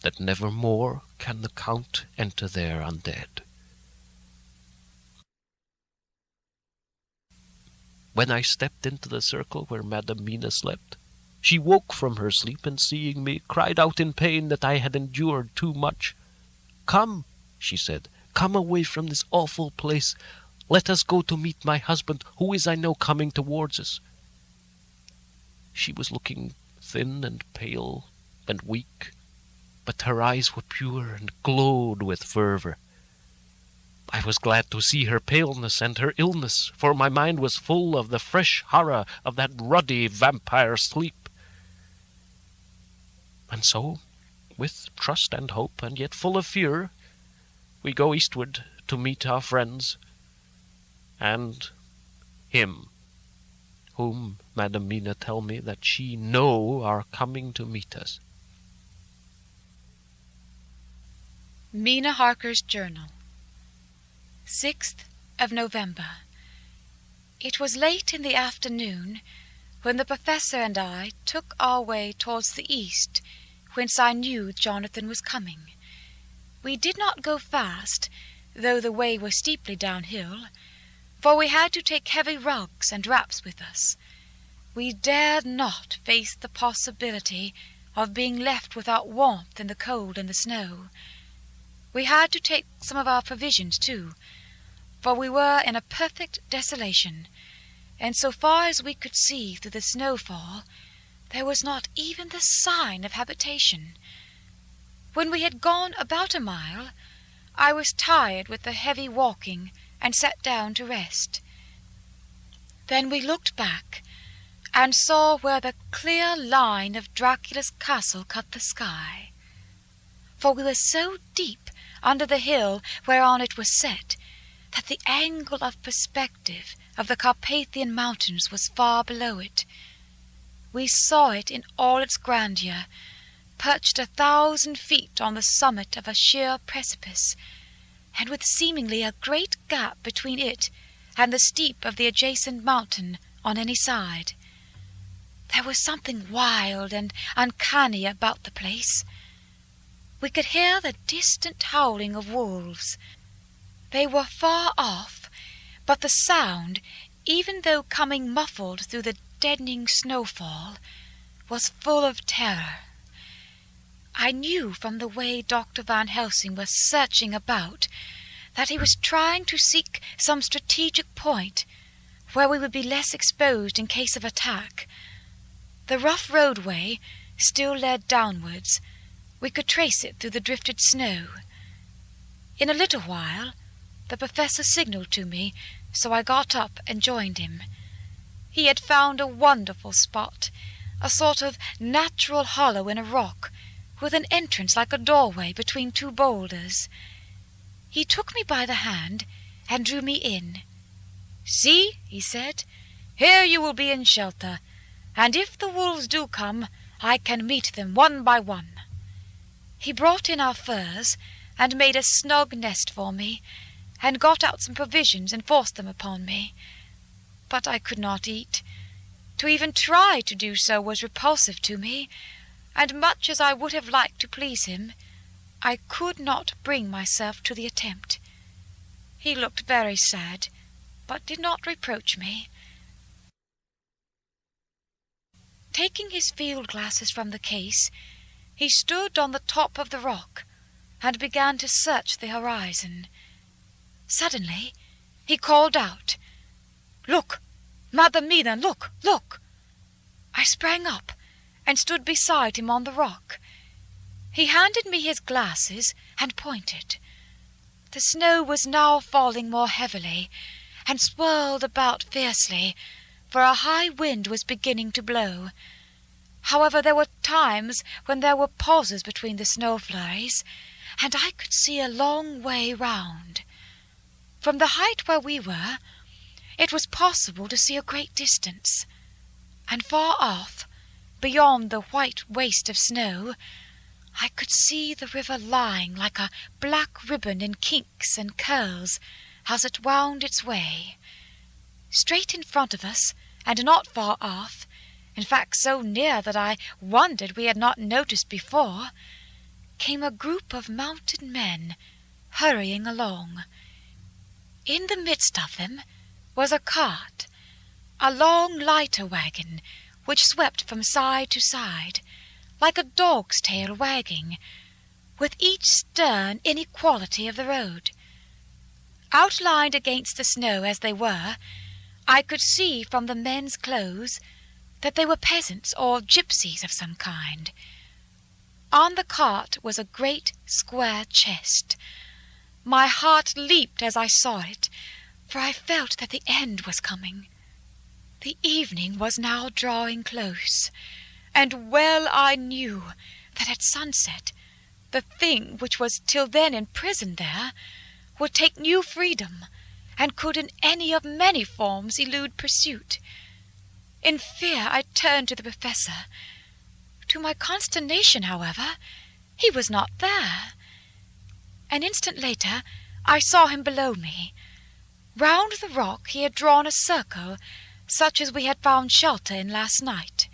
that never more can the Count enter there undead. When I stepped into the circle where Madam Mina slept, she woke from her sleep, and seeing me, cried out in pain that I had endured too much. Come, she said, come away from this awful place. Let us go to meet my husband, who is, I know, coming towards us. She was looking thin and pale and weak, but her eyes were pure and glowed with fervor. I was glad to see her paleness and her illness, for my mind was full of the fresh horror of that ruddy vampire sleep. And so, with trust and hope, and yet full of fear, we go eastward to meet our friends, and him, whom Madam Mina tell me that she know are coming to meet us. Mina Harker's Journal, 6th of November. It was late in the afternoon when the Professor and I took our way towards the east, whence I knew Jonathan was coming. We did not go fast, though the way was steeply downhill, for we had to take heavy rugs and wraps with us. We dared not face the possibility of being left without warmth in the cold and the snow. We had to take some of our provisions, too, for we were in a perfect desolation, and so far as we could see through the snowfall, there was not even the sign of habitation. When we had gone about a mile, I was tired with the heavy walking, and sat down to rest. Then we looked back, and saw where the clear line of Dracula's castle cut the sky. For we were so deep under the hill whereon it was set, that the angle of perspective of the Carpathian mountains was far below it. We saw it in all its grandeur, perched 1,000 feet on the summit of a sheer precipice, and with seemingly a great gap between it and the steep of the adjacent mountain on any side. There was something wild and uncanny about the place. We could hear the distant howling of wolves. They were far off, but the sound, even though coming muffled through the deadening snowfall, was full of terror. I knew from the way Dr. Van Helsing was searching about that he was trying to seek some strategic point where we would be less exposed in case of attack. The rough roadway still led downwards. We could trace it through the drifted snow. In a little while the professor signalled to me, so I got up and joined him. He had found a wonderful spot, a sort of natural hollow in a rock, with an entrance like a doorway between two boulders. He took me by the hand and drew me in. "See," he said, "here you will be in shelter, and if the wolves do come, I can meet them one by one." He brought in our furs and made a snug nest for me, and got out some provisions and forced them upon me. But I could not eat. To even try to do so was repulsive to me, and much as I would have liked to please him, I could not bring myself to the attempt. He looked very sad, but did not reproach me. Taking his field glasses from the case, he stood on the top of the rock and began to search the horizon. Suddenly he called out, "Look, Madam Mina, look, look!" I sprang up and stood beside him on the rock. He handed me his glasses and pointed. The snow was now falling more heavily, and swirled about fiercely, for a high wind was beginning to blow. However, there were times when there were pauses between the snow flurries, and I could see a long way round. From the height where we were, it was possible to see a great distance, and far off, beyond the white waste of snow, I could see the river lying like a black ribbon in kinks and curls as it wound its way. Straight in front of us, and not far off, in fact so near that I wondered we had not noticed before, came a group of mounted men hurrying along. In the midst of them was a cart, a long lighter wagon, which swept from side to side, like a dog's tail wagging, with each stern inequality of the road. Outlined against the snow as they were, I could see from the men's clothes that they were peasants or gypsies of some kind. On the cart was a great square chest. My heart leaped as I saw it, for I felt that the end was coming. The evening was now drawing close, and well I knew that at sunset the thing which was till then imprisoned there would take new freedom, and could in any of many forms elude pursuit. In fear I turned to the professor. To my consternation, however, he was not there. An instant later I saw him below me. Round the rock he had drawn a circle, such as we had found shelter in last night.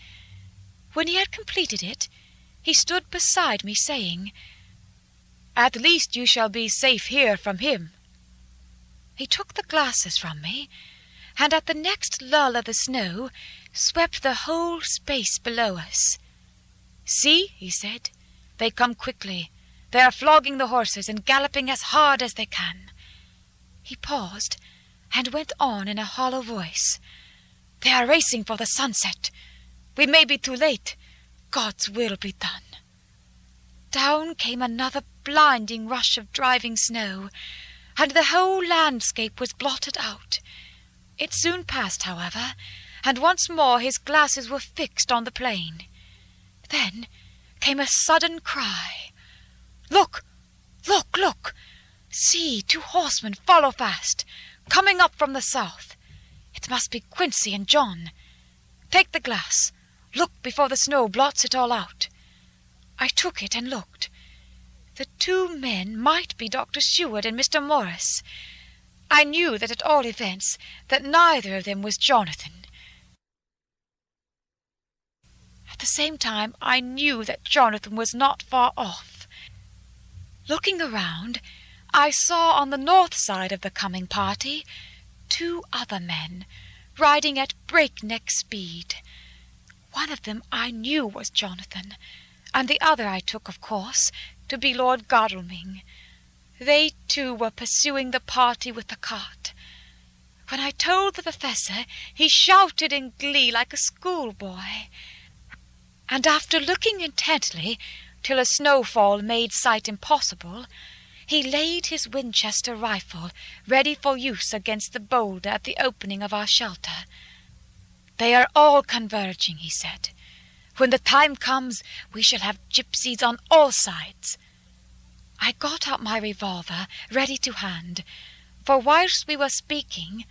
When he had completed it, he stood beside me, saying, "At least you shall be safe here from him." He took the glasses from me, and at the next lull of the snow swept the whole space below us. "See," he said, "they come quickly. They are flogging the horses and galloping as hard as they can." He paused and went on in a hollow voice, "They are racing for the sunset. We may be too late. God's will be done." Down came another blinding rush of driving snow, and the whole landscape was blotted out. It soon passed, however, and once more his glasses were fixed on the plain. Then came a sudden cry. "Look! Look! Look! See, 2 horsemen follow fast, coming up from the south. It must be Quincy and John. Take the glass. Look before the snow blots it all out." I took it and looked. The 2 men might be Dr. Seward and Mr. Morris. I knew that at all events that neither of them was Jonathan. At the same time I knew that Jonathan was not far off. Looking around, I saw on the north side of the coming party 2 other men, riding at breakneck speed. One of them I knew was Jonathan, and the other I took, of course, to be Lord Godalming. They too were pursuing the party with the cart. When I told the Professor, he shouted in glee like a schoolboy, and after looking intently till a snowfall made sight impossible, he laid his Winchester rifle ready for use against the boulder at the opening of our shelter. "They are all converging," he said. "When the time comes, we shall have gypsies on all sides." I got out my revolver, ready to hand, for whilst we were speaking,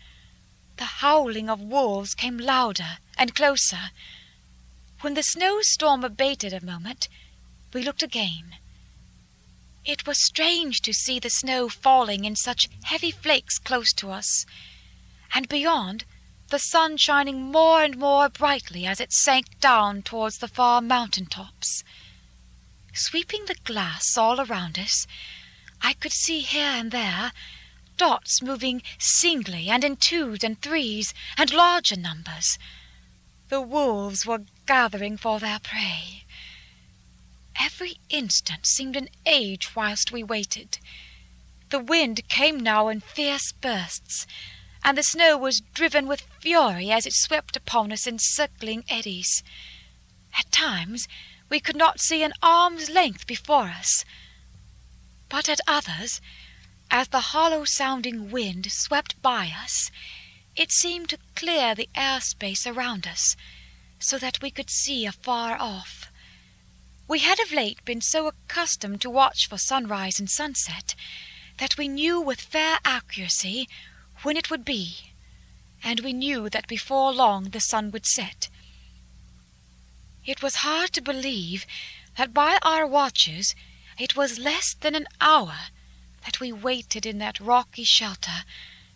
the howling of wolves came louder and closer. When the snowstorm abated a moment, we looked again. It was strange to see the snow falling in such heavy flakes close to us, and beyond, the sun shining more and more brightly as it sank down towards the far mountain tops. Sweeping the glass all around us, I could see here and there dots moving singly and in twos and threes and larger numbers. The wolves were gathering for their prey. Every instant seemed an age whilst we waited. The wind came now in fierce bursts, and the snow was driven with fury as it swept upon us in circling eddies. At times we could not see an arm's length before us, but at others, as the hollow-sounding wind swept by us, it seemed to clear the air-space around us, so that we could see afar off. We had of late been so accustomed to watch for sunrise and sunset that we knew with fair accuracy when it would be, and we knew that before long the sun would set. It was hard to believe that by our watches it was less than an hour that we waited in that rocky shelter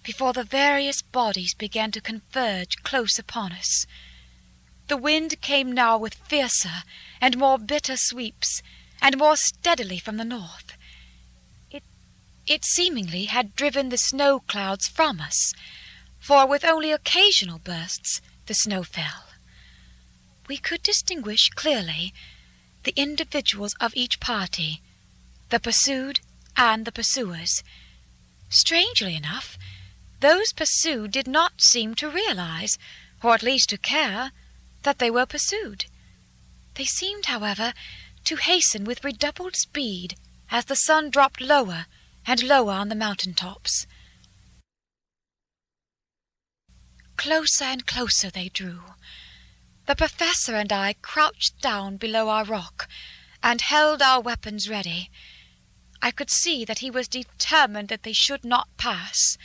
before the various bodies began to converge close upon us. The wind came now with fiercer and more bitter sweeps, and more steadily from the north. It seemingly had driven the snow clouds from us, for with only occasional bursts the snow fell. We could distinguish clearly the individuals of each party, the pursued and the pursuers. Strangely enough, those pursued did not seem to realize, or at least to care, that they were pursued. They seemed, however, to hasten with redoubled speed as the sun dropped lower and lower on the mountain tops. Closer and closer they drew. The Professor and I crouched down below our rock, and held our weapons ready. I could see that he was determined that they should not pass.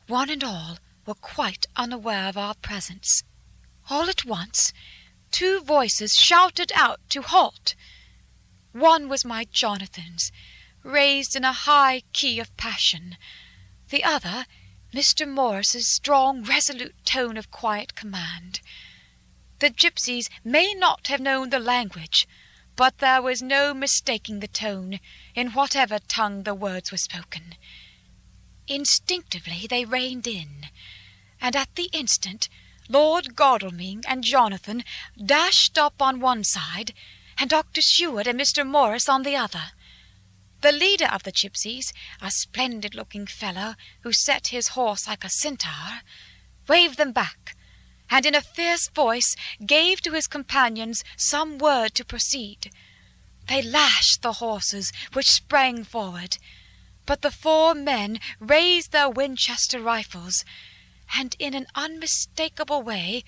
One and all were quite unaware of our presence. All at once, two voices shouted out to halt. One was my Jonathan's, raised in a high key of passion. The other, Mr. Morris's strong, resolute tone of quiet command. The gypsies may not have known the language, but there was no mistaking the tone, in whatever tongue the words were spoken. Instinctively they reined in, and at the instant Lord Godalming and Jonathan dashed up on one side, and Dr. Seward and Mr. Morris on the other. The leader of the gypsies, a splendid-looking fellow who set his horse like a centaur, waved them back, and in a fierce voice gave to his companions some word to proceed. They lashed the horses, which sprang forward, but the four men raised their Winchester rifles, and in an unmistakable way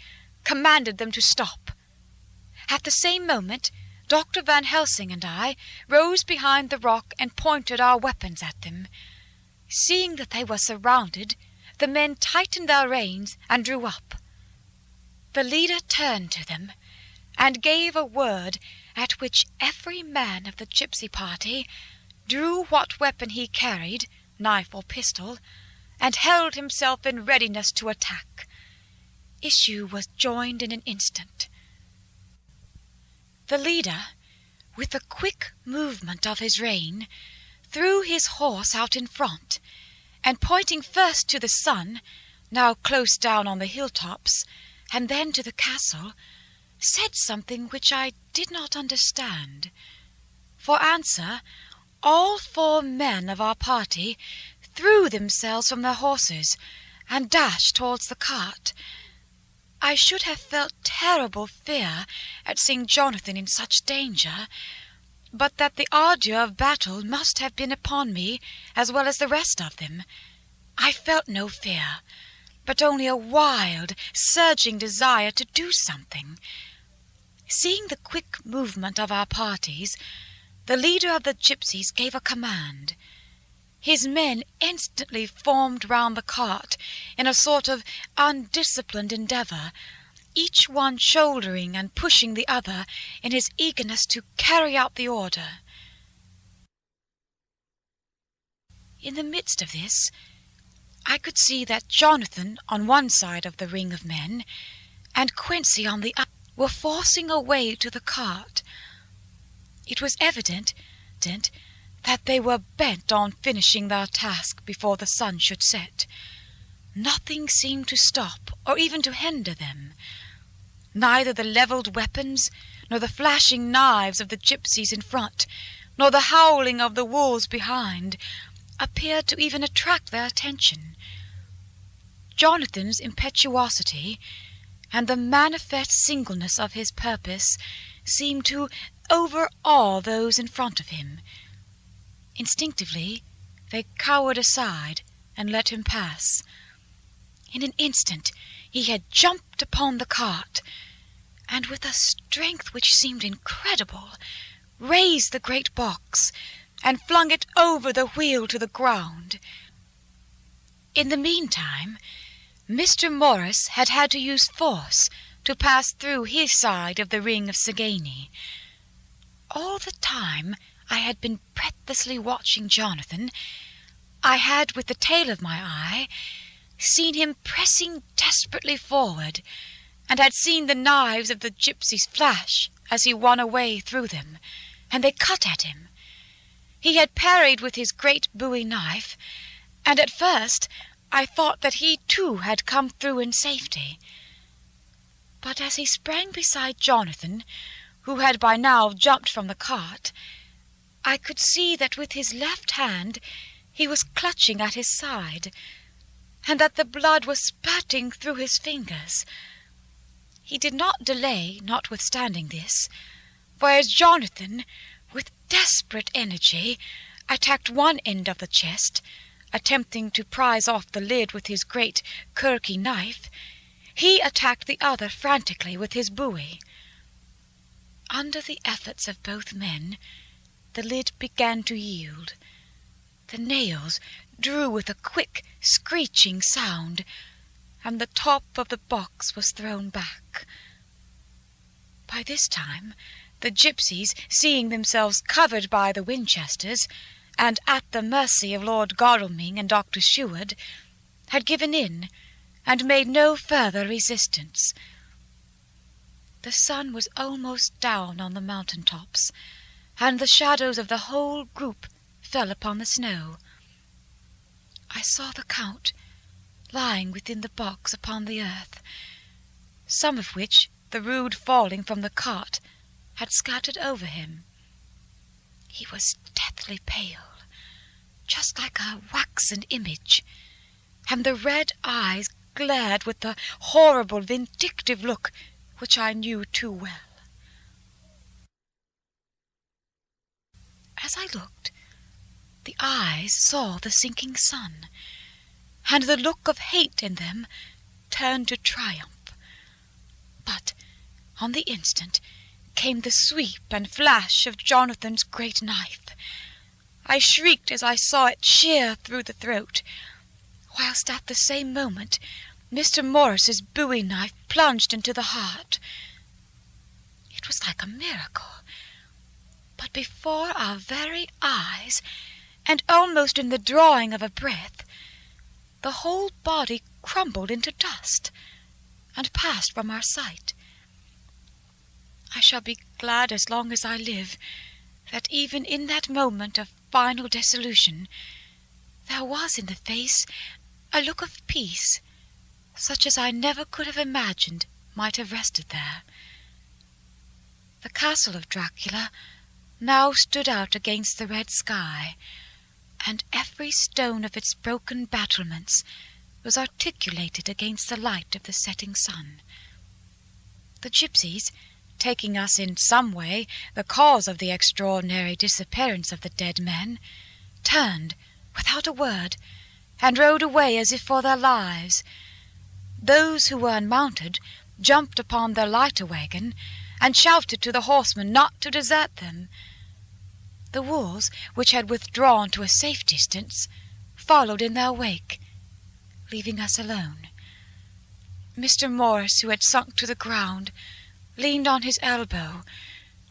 commanded them to stop. At the same moment Dr. Van Helsing and I rose behind the rock and pointed our weapons at them. Seeing that they were surrounded, the men tightened their reins and drew up. The leader turned to them and gave a word at which every man of the gypsy party drew what weapon he carried, knife or pistol, and held himself in readiness to attack. Issue was joined in an instant. The leader, with a quick movement of his rein, threw his horse out in front, and pointing first to the sun, now close down on the hilltops, and then to the castle, said something which I did not understand. For answer, all 4 men of our party threw themselves from their horses and dashed towards the cart. I should have felt terrible fear at seeing Jonathan in such danger, but that the ardour of battle must have been upon me as well as the rest of them. I felt no fear, but only a wild, surging desire to do something. Seeing the quick movement of our parties, the leader of the gypsies gave a command. His men instantly formed round the cart in a sort of undisciplined endeavour, each one shouldering and pushing the other in his eagerness to carry out the order. In the midst of this, I could see that Jonathan on one side of the ring of men, and Quincy on the other, were forcing a way to the cart. It was evident that they were bent on finishing their task before the sun should set. Nothing seemed to stop or even to hinder them. Neither the levelled weapons, nor the flashing knives of the gypsies in front, nor the howling of the wolves behind, appeared to even attract their attention. Jonathan's impetuosity and the manifest singleness of his purpose seemed to overawe those in front of him. Instinctively they cowered aside and let him pass. In an instant he had jumped upon the cart, and with a strength which seemed incredible, raised the great box, and flung it over the wheel to the ground. In the meantime, Mr. Morris had to use force to pass through his side of the ring of Sagani. All the time I had been breathlessly watching Jonathan, I had, with the tail of my eye, seen him pressing desperately forward, and had seen the knives of the gypsies flash as he won a way through them, and they cut at him. He had parried with his great bowie knife, and at first I thought that he too had come through in safety. But as he sprang beside Jonathan, who had by now jumped from the cart, I could see that with his left hand he was clutching at his side, and that the blood was spurting through his fingers. He did not delay, notwithstanding this, for as Jonathan, with desperate energy, attacked one end of the chest, attempting to prise off the lid with his great Kirky knife, he attacked the other frantically with his bowie. Under the efforts of both men, the lid began to yield. The nails drew with a quick, screeching sound, and the top of the box was thrown back. By this time, the gypsies, seeing themselves covered by the Winchesters, and at the mercy of Lord Godalming and Dr. Seward, had given in, and made no further resistance. The sun was almost down on the mountain tops, and the shadows of the whole group fell upon the snow. I saw the Count lying within the box upon the earth, some of which the rude falling from the cart had scattered over him. He was deathly pale, just like a waxen image, and the red eyes glared with the horrible vindictive look which I knew too well. As I looked, the eyes saw the sinking sun, and the look of hate in them turned to triumph. But on the instant came the sweep and flash of Jonathan's great knife. I shrieked as I saw it shear through the throat, whilst at the same moment Mr. Morris's bowie knife plunged into the heart. It was like a miracle, but before our very eyes, and almost in the drawing of a breath, the whole body crumbled into dust, and passed from our sight. I shall be glad as long as I live that even in that moment of final dissolution there was in the face a look of peace, such as I never could have imagined might have rested there. The castle of Dracula now stood out against the red sky, and every stone of its broken battlements was articulated against the light of the setting sun. The gypsies, taking us in some way the cause of the extraordinary disappearance of the dead men, turned, without a word, and rode away as if for their lives. Those who were unmounted jumped upon their lighter wagon, and shouted to the horsemen not to desert them. The wolves, which had withdrawn to a safe distance, followed in their wake, leaving us alone. Mr. Morris, who had sunk to the ground, leaned on his elbow,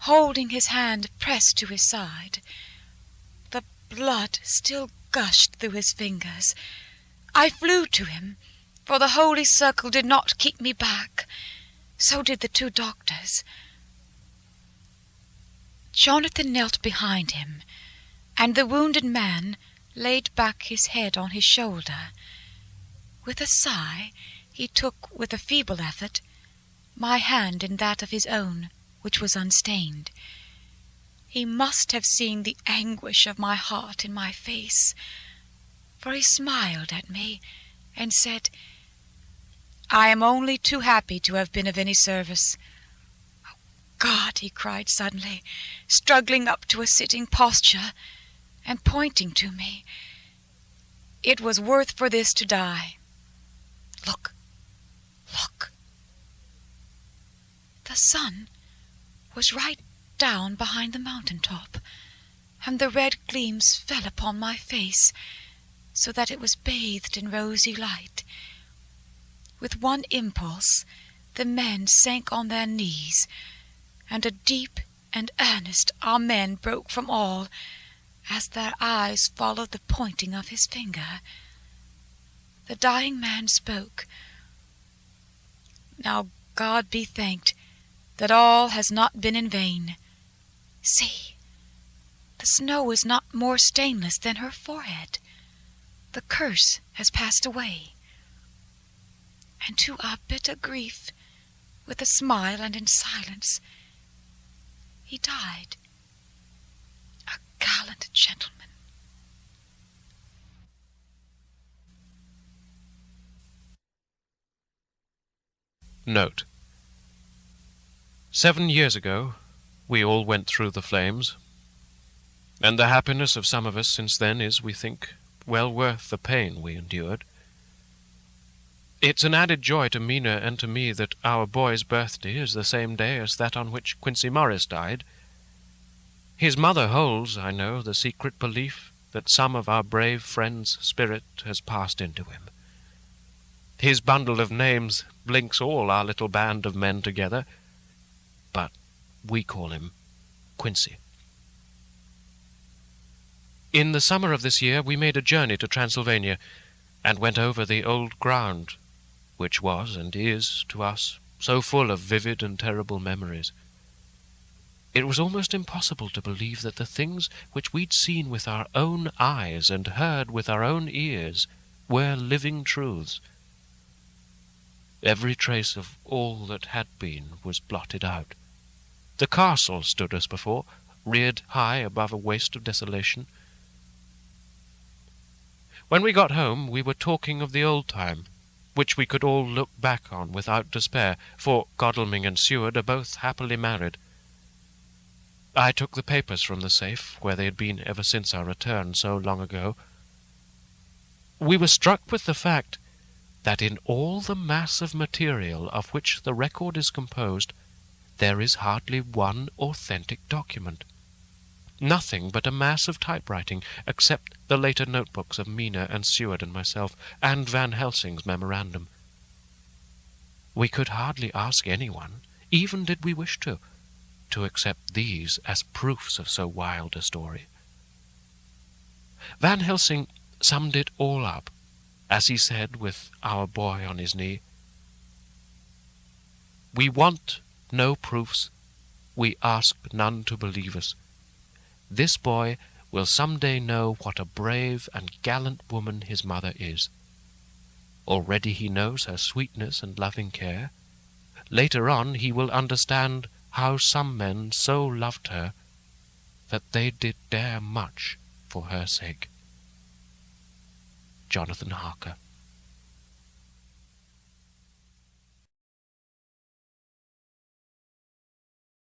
holding his hand pressed to his side. The blood still gushed through his fingers. I flew to him, for the holy circle did not keep me back. So did the two doctors. Jonathan knelt behind him, and the wounded man laid back his head on his shoulder. With a sigh, he took, with a feeble effort, my hand in that of his own, which was unstained. He must have seen the anguish of my heart in my face, for he smiled at me and said, "I am only too happy to have been of any service. Oh, God," he cried suddenly, struggling up to a sitting posture and pointing to me, "it was worth for this to die. Look, look." The sun was right down behind the mountain top, and the red gleams fell upon my face, so that it was bathed in rosy light. With one impulse, the men sank on their knees, and a deep and earnest amen broke from all, as their eyes followed the pointing of his finger. The dying man spoke. "Now God be thanked that all has not been in vain. See, the snow is not more stainless than her forehead. The curse has passed away." And to our bitter grief, with a smile and in silence, he died, a gallant gentleman. Note: 7 years ago we all went through the flames, and the happiness of some of us since then is, we think, well worth the pain we endured. It's an added joy to Mina and to me that our boy's birthday is the same day as that on which Quincy Morris died. His mother holds, I know, the secret belief that some of our brave friend's spirit has passed into him. His bundle of names links all our little band of men together, but we call him Quincy. In the summer of this year we made a journey to Transylvania, and went over the old ground, which was and is, to us, so full of vivid and terrible memories. It was almost impossible to believe that the things which we'd seen with our own eyes and heard with our own ears were living truths. Every trace of all that had been was blotted out. The castle stood as before, reared high above a waste of desolation. When we got home, we were talking of the old time, which we could all look back on without despair, for Godalming and Seward are both happily married. I took the papers from the safe, where they had been ever since our return so long ago. We were struck with the fact that in all the mass of material of which the record is composed, there is hardly one authentic document. Nothing but a mass of typewriting, except the later notebooks of Mina and Seward and myself, and Van Helsing's memorandum. We could hardly ask anyone, even did we wish to accept these as proofs of so wild a story. Van Helsing summed it all up, as he said with our boy on his knee, "We want no proofs, we ask none to believe us. This boy will some day know what a brave and gallant woman his mother is. Already he knows her sweetness and loving care. Later on he will understand how some men so loved her that they did dare much for her sake. Jonathan Harker.